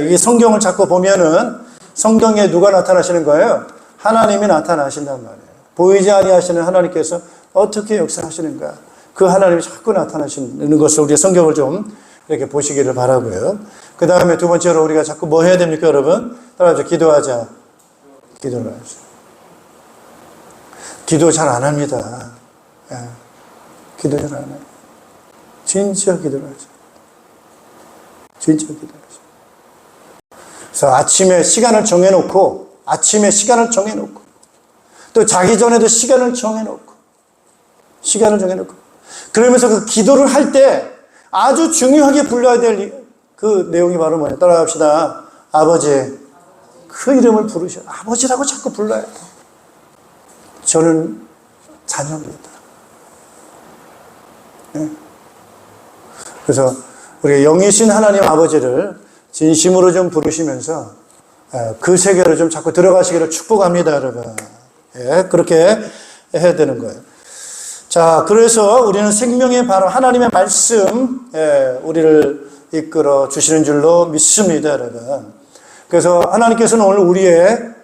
Speaker 3: 이 성경을 자꾸 보면은 성경에 누가 나타나시는 거예요? 하나님이 나타나신단 말이에요. 보이지 아니하시는 하나님께서 어떻게 역사하시는가? 그 하나님이 자꾸 나타나시는 것을 우리가 성경을 좀 이렇게 보시기를 바라고요. 그 다음에 두 번째로 우리가 자꾸 뭐 해야 됩니까, 여러분? 따라하죠. 기도하자. 기도를 하죠. 기도 잘 안 합니다. 기도 잘 안 해요. 진짜 기도를 하죠. 진짜 기도를 하죠. 그래서 아침에 시간을 정해놓고 또 자기 전에도 시간을 정해놓고 그러면서 그 기도를 할 때 아주 중요하게 불러야 될 그 내용이 바로 뭐냐? 따라갑시다. 아버지, 그 이름을 부르셔. 아버지라고 자꾸 불러요. 저는 자녀입니다. 네. 그래서 우리 영이신 하나님 아버지를 진심으로 좀 부르시면서 그 세계로 좀 자꾸 들어가시기를 축복합니다, 여러분. 예, 그렇게 해야 되는 거예요. 자, 그래서 우리는 생명의 바로 하나님의 말씀, 우리를 이끌어 주시는 줄로 믿습니다, 여러분. 그래서 하나님께서는 오늘 우리의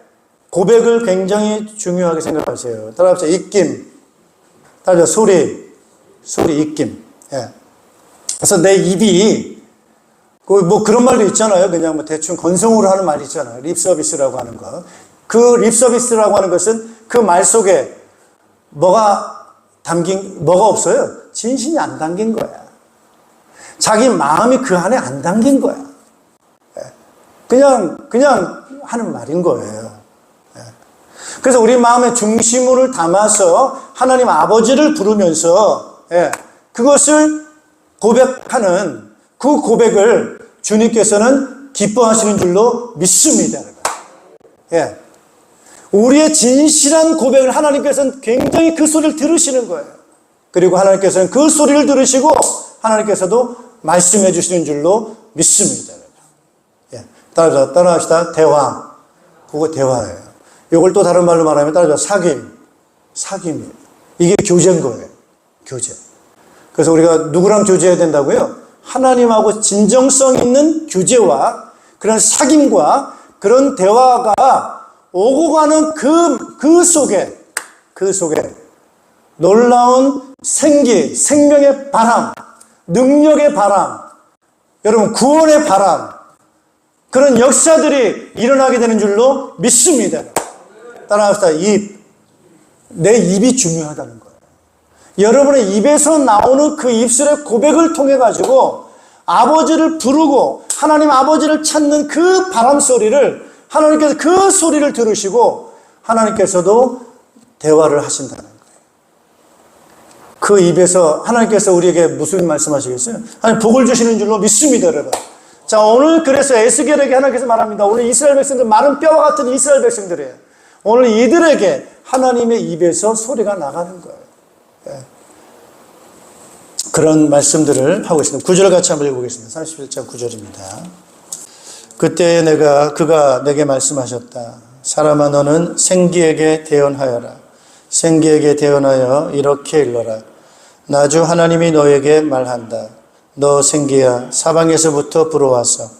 Speaker 3: 고백을 굉장히 중요하게 생각하세요. 따라합시다. 입김. 따라합시다. 소리, 입김. 예. 그래서 내 입이, 뭐 그런 말도 있잖아요. 그냥 뭐 대충 건성으로 하는 말이 있잖아요. 립서비스라고 하는 거. 그 립서비스라고 하는 것은 그 말 속에 뭐가 없어요. 진심이 안 담긴 거야. 자기 마음이 그 안에 안 담긴 거야. 그냥 하는 말인 거예요. 그래서 우리 마음의 중심을 담아서 하나님 아버지를 부르면서 그것을 고백하는 그 고백을 주님께서는 기뻐하시는 줄로 믿습니다. 예. 우리의 진실한 고백을 하나님께서는 굉장히 그 소리를 들으시는 거예요. 그리고 하나님께서는 그 소리를 들으시고 하나님께서도 말씀해 주시는 줄로 믿습니다. 예. 따라합시다. 대화. 그거 대화예요. 이걸 또 다른 말로 말하면 따라합시다. 사귐이에요. 이게 교제인 거예요. 교제. 그래서 우리가 누구랑 교제해야 된다고요? 하나님하고 진정성 있는 교제와 그런 사귐과 그런 대화가 오고 가는 그 속에 놀라운 생명의 바람, 능력의 바람, 여러분 구원의 바람, 그런 역사들이 일어나게 되는 줄로 믿습니다. 따라합시다. 내 입이 중요하다는 거예요. 여러분의 입에서 나오는 그 입술의 고백을 통해 가지고 아버지를 부르고 하나님 아버지를 찾는 그 바람 소리를 하나님께서 그 소리를 들으시고 하나님께서도 대화를 하신다는 거예요. 그 입에서 하나님께서 우리에게 무슨 말씀하시겠어요? 하나님 복을 주시는 줄로 믿습니다, 여러분. 자, 오늘 그래서 에스겔에게 하나님께서 말합니다. 오늘 이스라엘 백성들, 마른 뼈와 같은 이스라엘 백성들이에요. 오늘 이들에게 하나님의 입에서 소리가 나가는 거예요. 예. 그런 말씀들을 하고 있습니다. 9절 같이 한번 읽어보겠습니다. 31장 9절입니다. 그때 그가 내게 말씀하셨다. 사람아, 너는 생기에게 대언하여라. 생기에게 대언하여 이렇게 일러라. 나주 하나님이 너에게 말한다. 너 생기야, 사방에서부터 불어와서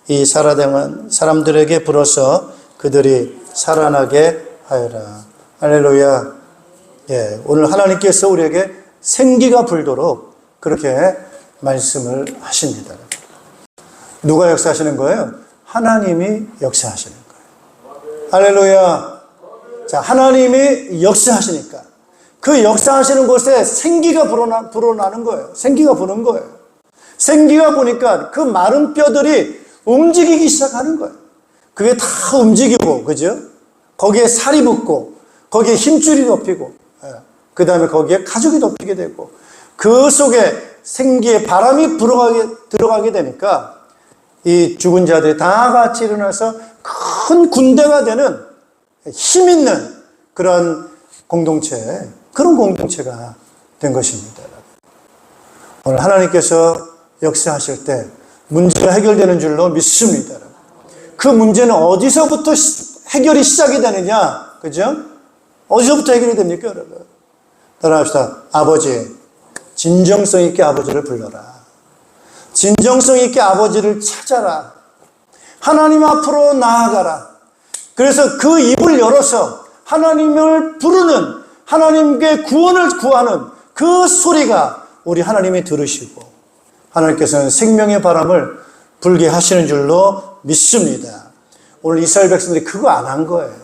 Speaker 3: 이 살아당한 사람들에게 불어서 그들이 살아나게 하여라. 할렐루야. 예, 오늘 하나님께서 우리에게 생기가 불도록 그렇게 말씀을 하십니다. 누가 역사하시는 거예요? 하나님이 역사하시는 거예요. 할렐루야. 자, 하나님이 역사하시니까 그 역사하시는 곳에 생기가 불어나는 거예요. 생기가 부는 거예요. 생기가 보니까 그 마른 뼈들이 움직이기 시작하는 거예요. 그게 다 움직이고, 그죠? 거기에 살이 붙고, 거기에 힘줄이 덮이고, 그 다음에 거기에 가죽이 덮이게 되고, 그 속에 생기의 바람이 들어가게 되니까 이 죽은 자들이 다 같이 일어나서 큰 군대가 되는 힘 있는 그런 공동체가 된 것입니다. 오늘 하나님께서 역사하실 때 문제가 해결되는 줄로 믿습니다. 그 문제는 어디서부터 해결이 시작이 되느냐? 그죠? 어디서부터 해결이 됩니까, 여러분? 따라합시다. 아버지, 진정성 있게 아버지를 불러라. 진정성 있게 아버지를 찾아라. 하나님 앞으로 나아가라. 그래서 그 입을 열어서 하나님을 부르는, 하나님께 구원을 구하는 그 소리가 우리 하나님이 들으시고 하나님께서는 생명의 바람을 불게 하시는 줄로 믿습니다. 오늘 이스라엘 백성들이 그거 안 한 거예요.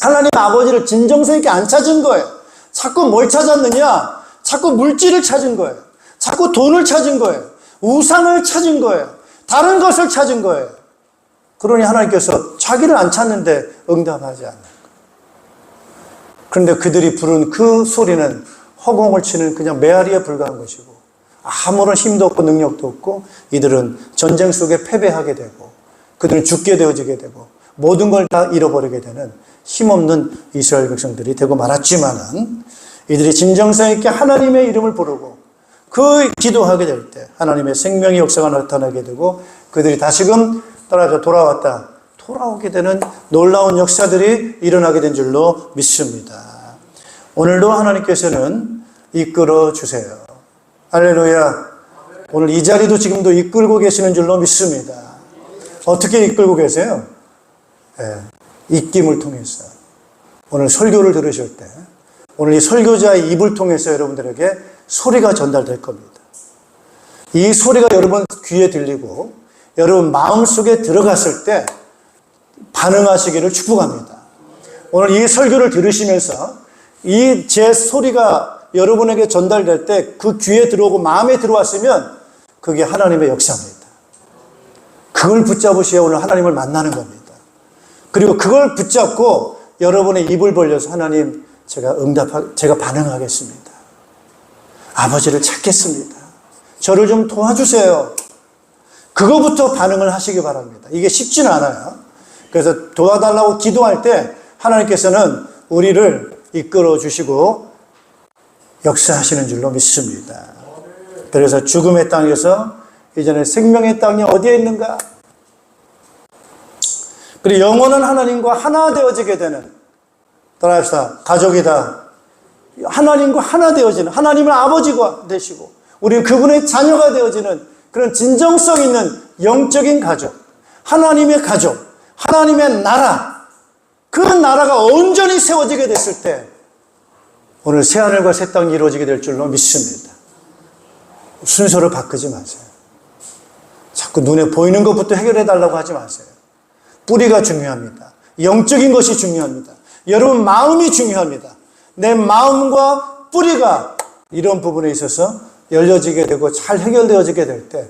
Speaker 3: 하나님 아버지를 진정성 있게 안 찾은 거예요. 자꾸 뭘 찾았느냐? 자꾸 물질을 찾은 거예요. 자꾸 돈을 찾은 거예요. 우상을 찾은 거예요. 다른 것을 찾은 거예요. 그러니 하나님께서 자기를 안 찾는데 응답하지 않는 거예요. 그런데 그들이 부른 그 소리는 허공을 치는 그냥 메아리에 불과한 것이고 아무런 힘도 없고 능력도 없고 이들은 전쟁 속에 패배하게 되고 그들은 죽게 되어지게 되고 모든 걸 다 잃어버리게 되는 힘없는 이스라엘 백성들이 되고 말았지만은 이들이 진정성 있게 하나님의 이름을 부르고 그 기도하게 될 때 하나님의 생명의 역사가 나타나게 되고 그들이 다시금 떠나서 돌아오게 되는 놀라운 역사들이 일어나게 된 줄로 믿습니다. 오늘도 하나님께서는 이끌어 주세요. 할렐루야. 오늘 이 자리도 지금도 이끌고 계시는 줄로 믿습니다. 어떻게 이끌고 계세요? 입김을 통해서. 오늘 설교를 들으실 때 오늘 이 설교자의 입을 통해서 여러분들에게 소리가 전달될 겁니다. 이 소리가 여러분 귀에 들리고 여러분 마음속에 들어갔을 때 반응하시기를 축복합니다. 오늘 이 설교를 들으시면서 이 제 소리가 여러분에게 전달될 때 그 귀에 들어오고 마음에 들어왔으면 그게 하나님의 역사입니다. 그걸 붙잡으셔야 오늘 하나님을 만나는 겁니다. 그리고 그걸 붙잡고 여러분의 입을 벌려서 하나님 제가 반응하겠습니다. 아버지를 찾겠습니다. 저를 좀 도와주세요. 그거부터 반응을 하시기 바랍니다. 이게 쉽지는 않아요. 그래서 도와달라고 기도할 때 하나님께서는 우리를 이끌어 주시고 역사하시는 줄로 믿습니다. 그래서 죽음의 땅에서 이제는 생명의 땅이 어디에 있는가? 그리고 영원한 하나님과 하나 되어지게 되는, 따라합시다, 가족이다. 하나님과 하나 되어지는, 하나님을 아버지가 되시고 우리는 그분의 자녀가 되어지는 그런 진정성 있는 영적인 가족, 하나님의 가족, 하나님의 나라, 그 나라가 온전히 세워지게 됐을 때 오늘 새하늘과 새 땅이 이루어지게 될 줄로 믿습니다. 순서를 바꾸지 마세요. 자꾸 눈에 보이는 것부터 해결해 달라고 하지 마세요. 뿌리가 중요합니다. 영적인 것이 중요합니다. 여러분 마음이 중요합니다. 내 마음과 뿌리가 이런 부분에 있어서 열려지게 되고 잘 해결되어지게 될 때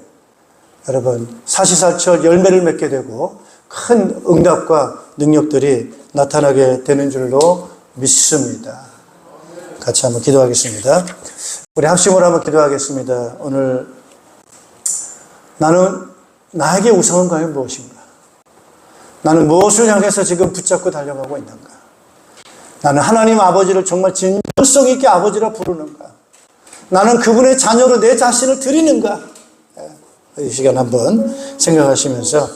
Speaker 3: 여러분 사시사철 열매를 맺게 되고 큰 응답과 능력들이 나타나게 되는 줄로 믿습니다. 같이 한번 기도하겠습니다. 우리 합심으로 한번 기도하겠습니다. 오늘 나는 나에게 우상은 과연 무엇인가? 나는 무엇을 향해서 지금 붙잡고 달려가고 있는가? 나는 하나님 아버지를 정말 진정성 있게 아버지라 부르는가? 나는 그분의 자녀로 내 자신을 드리는가? 이 시간 한번 생각하시면서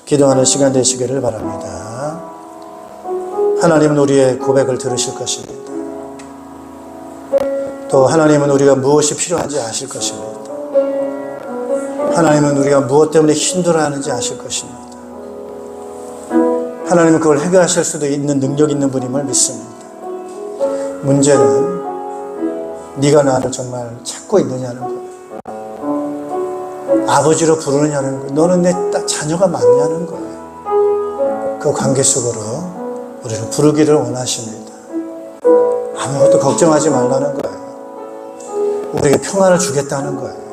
Speaker 3: 기도하는 시간 되시기를 바랍니다. 하나님은 우리의 고백을 들으실 것입니다. 또 하나님은 우리가 무엇이 필요한지 아실 것입니다. 하나님은 우리가 무엇 때문에 힘들어하는지 아실 것입니다. 하나님은 그걸 해결하실 수도 있는 능력 있는 분임을 믿습니다. 문제는 네가 나를 정말 찾고 있느냐는 거예요. 아버지로 부르느냐는 거예요. 너는 내 자녀가 맞냐는 거예요. 그 관계 속으로 우리를 부르기를 원하십니다. 아무것도 걱정하지 말라는 거예요. 우리에게 평안을 주겠다는 거예요.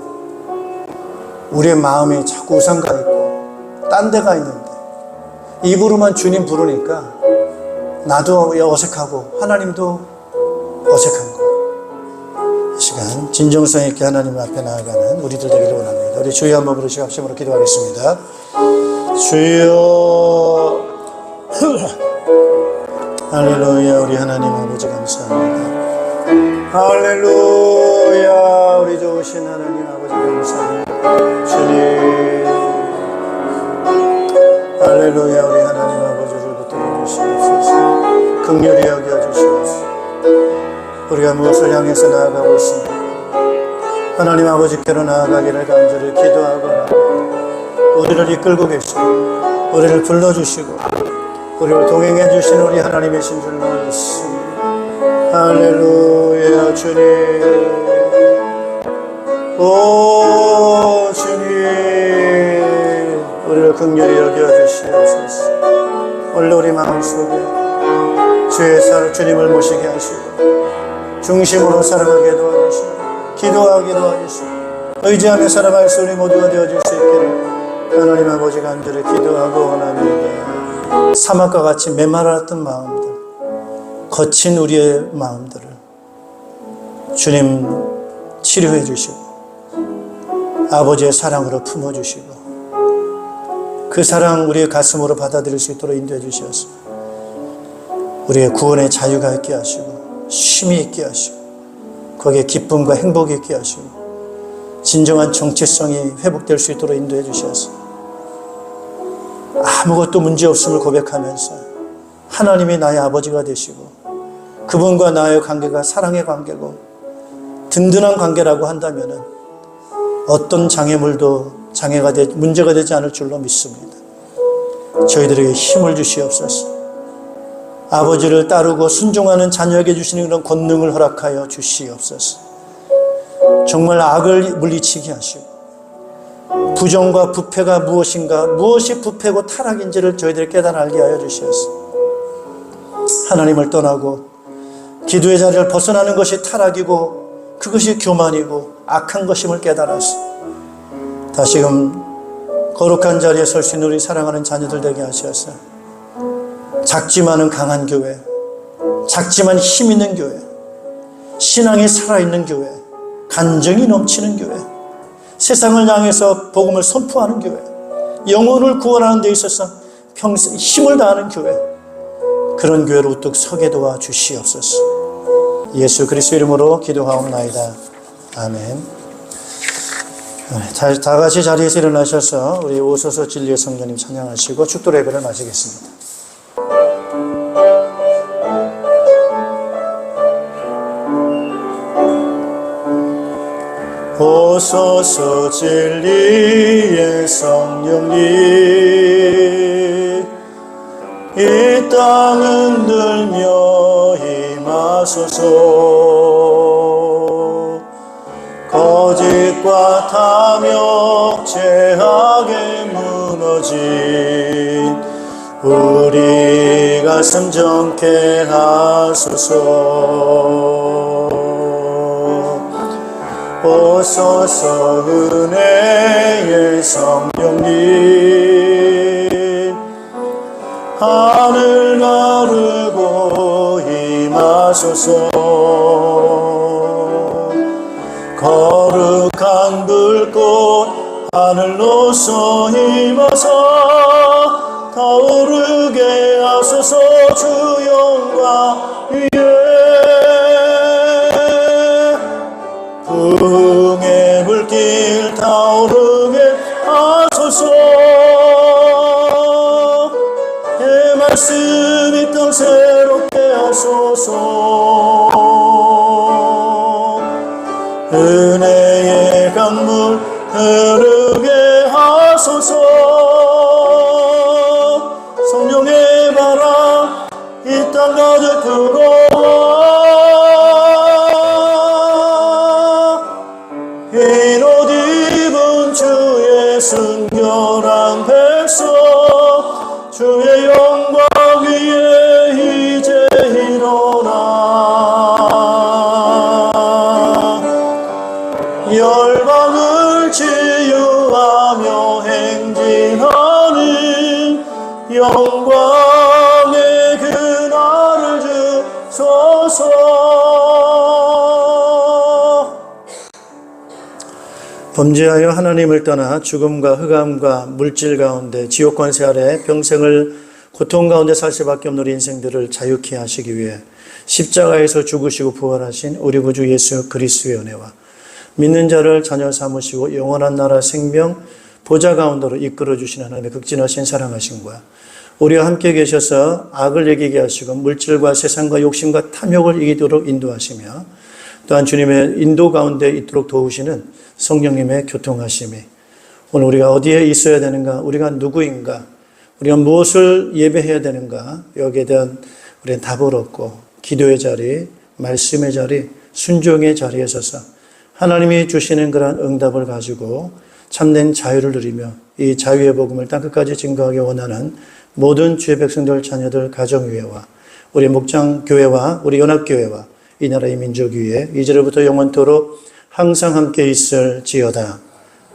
Speaker 3: 우리의 마음이 자꾸 우상가 있고 딴 데가 있는데 입으로만 주님 부르니까 나도 어색하고 하나님도 어색한 거예요. 이 시간 진정성 있게 하나님 앞에 나아가는 우리들 되기를 원합니다. 우리 주여 한번 부르시고 합심으로 기도하겠습니다. 주여 할렐루야. 우리 하나님 아버지 감사합니다. 할렐루야. 우리 좋으신 하나님 아버지 감사합니다. 주님 할렐루야. 우리 하나님 아버지를 붙들어 주시옵소서. 긍휼히 여겨주시옵소서. 우리가 무엇을 향해서 나아가고 있습니까? 하나님 아버지께로 나아가기를 간절히 기도하거나 우리를 이끌고 계시고 우리를 불러주시고 우리를 동행해 주신 우리 하나님이신 줄로 믿습니다. 할렐루야. 주님, 오 주님, 우리를 긍휼히 여겨주시옵소서. 오늘 우리 마음속에 주의 주님을 모시게 하시고 중심으로 살아가게 도와주시고 기도하게 도와주시고 의지하며 살아갈 수 우리 모두가 되어줄 수 있기를 하나님 아버지 간절히 기도하고 원합니다. 사막과 같이 메마랐던 마음들,
Speaker 2: 거친 우리의 마음들을 주님 치료해 주시고 아버지의 사랑으로 품어주시고 그 사랑 우리의 가슴으로 받아들일 수 있도록 인도해 주셔서 우리의 구원의 자유가 있게 하시고 쉼이 있게 하시고 거기에 기쁨과 행복이 있게 하시고 진정한 정체성이 회복될 수 있도록 인도해 주셔서 아무것도 문제없음을 고백하면서 하나님이 나의 아버지가 되시고 그분과 나의 관계가 사랑의 관계고 든든한 관계라고 한다면 어떤 장애물도 문제가 되지 않을 줄로 믿습니다. 저희들에게 힘을 주시옵소서. 아버지를 따르고 순종하는 자녀에게 주시는 그런 권능을 허락하여 주시옵소서. 정말 악을 물리치게 하시고 부정과 부패가 무엇인가, 무엇이 부패고 타락인지를 저희들이 깨달아 알게 하여 주시옵소서. 하나님을 떠나고 기도의 자리를 벗어나는 것이 타락이고 그것이 교만이고 악한 것임을 깨달아서 다시금 거룩한 자리에 설 수 있는 우리 사랑하는 자녀들 되게 하셔서 작지만은 강한 교회, 작지만 힘 있는 교회, 신앙이 살아있는 교회, 간정이 넘치는 교회, 세상을 향해서 복음을 선포하는 교회, 영혼을 구원하는 데 있어서 평생 힘을 다하는 교회, 그런 교회로 우뚝 서게 도와 주시옵소서. 예수 그리스도 이름으로 기도하옵나이다. 아멘. 다 같이 자리에서 일어나셔서 우리 오소서 진리의 성령님 찬양하시고 축도 예배를 마치겠습니다. 오소서 진리의 성령님 이 땅 흔들며 임하소서. 거짓과 탐욕 죄악에 무너진 우리 가슴 정케 하소서. 오소서 은혜의 성령님 하늘 가르고 임하소서. 거룩한 불꽃 하늘로서 임하사 타오르게 하소서. 주 영광 위에 부흥의 불길 타오르게 하소서. 내 말씀이 땅 새롭게 하소서. 은혜의 강물 흐르게 하소서. 성령의 바람 이 땅 가득 불어와 흰 옷 입은 주의 순결한 백성 주의 영광 위에 이제 일어나 열방을 치유하며 행진하는 영광의 그날을 주소서. 범죄하여 하나님을 떠나 죽음과 흑암과 물질 가운데 지옥 권세 아래 평생을 고통 가운데 살 수밖에 없는 우리 인생들을 자유케 하시기 위해 십자가에서 죽으시고 부활하신 우리 구주 예수 그리스도의 은혜와 믿는 자를 자녀 삼으시고 영원한 나라 생명 보좌 가운데로 이끌어 주시는 하나님의 극진하신 사랑하심과 우리와 함께 계셔서 악을 이기게 하시고 물질과 세상과 욕심과 탐욕을 이기도록 인도하시며 또한 주님의 인도 가운데 있도록 도우시는 성령님의 교통하심이 오늘 우리가 어디에 있어야 되는가, 우리가 누구인가, 우리가 무엇을 예배해야 되는가, 여기에 대한 우리는 답을 얻고 기도의 자리, 말씀의 자리, 순종의 자리에 서서 하나님이 주시는 그러한 응답을 가지고 참된 자유를 누리며 이 자유의 복음을 땅끝까지 증거하기 원하는 모든 주의 백성들, 자녀들, 가정위회와 우리 목장교회와 우리 연합교회와 이 나라의 민족 위에 이제로부터 영원토록 항상 함께 있을지어다.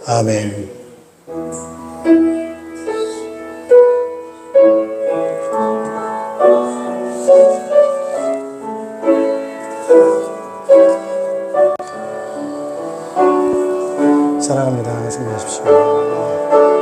Speaker 2: 아멘. 주시옵소서.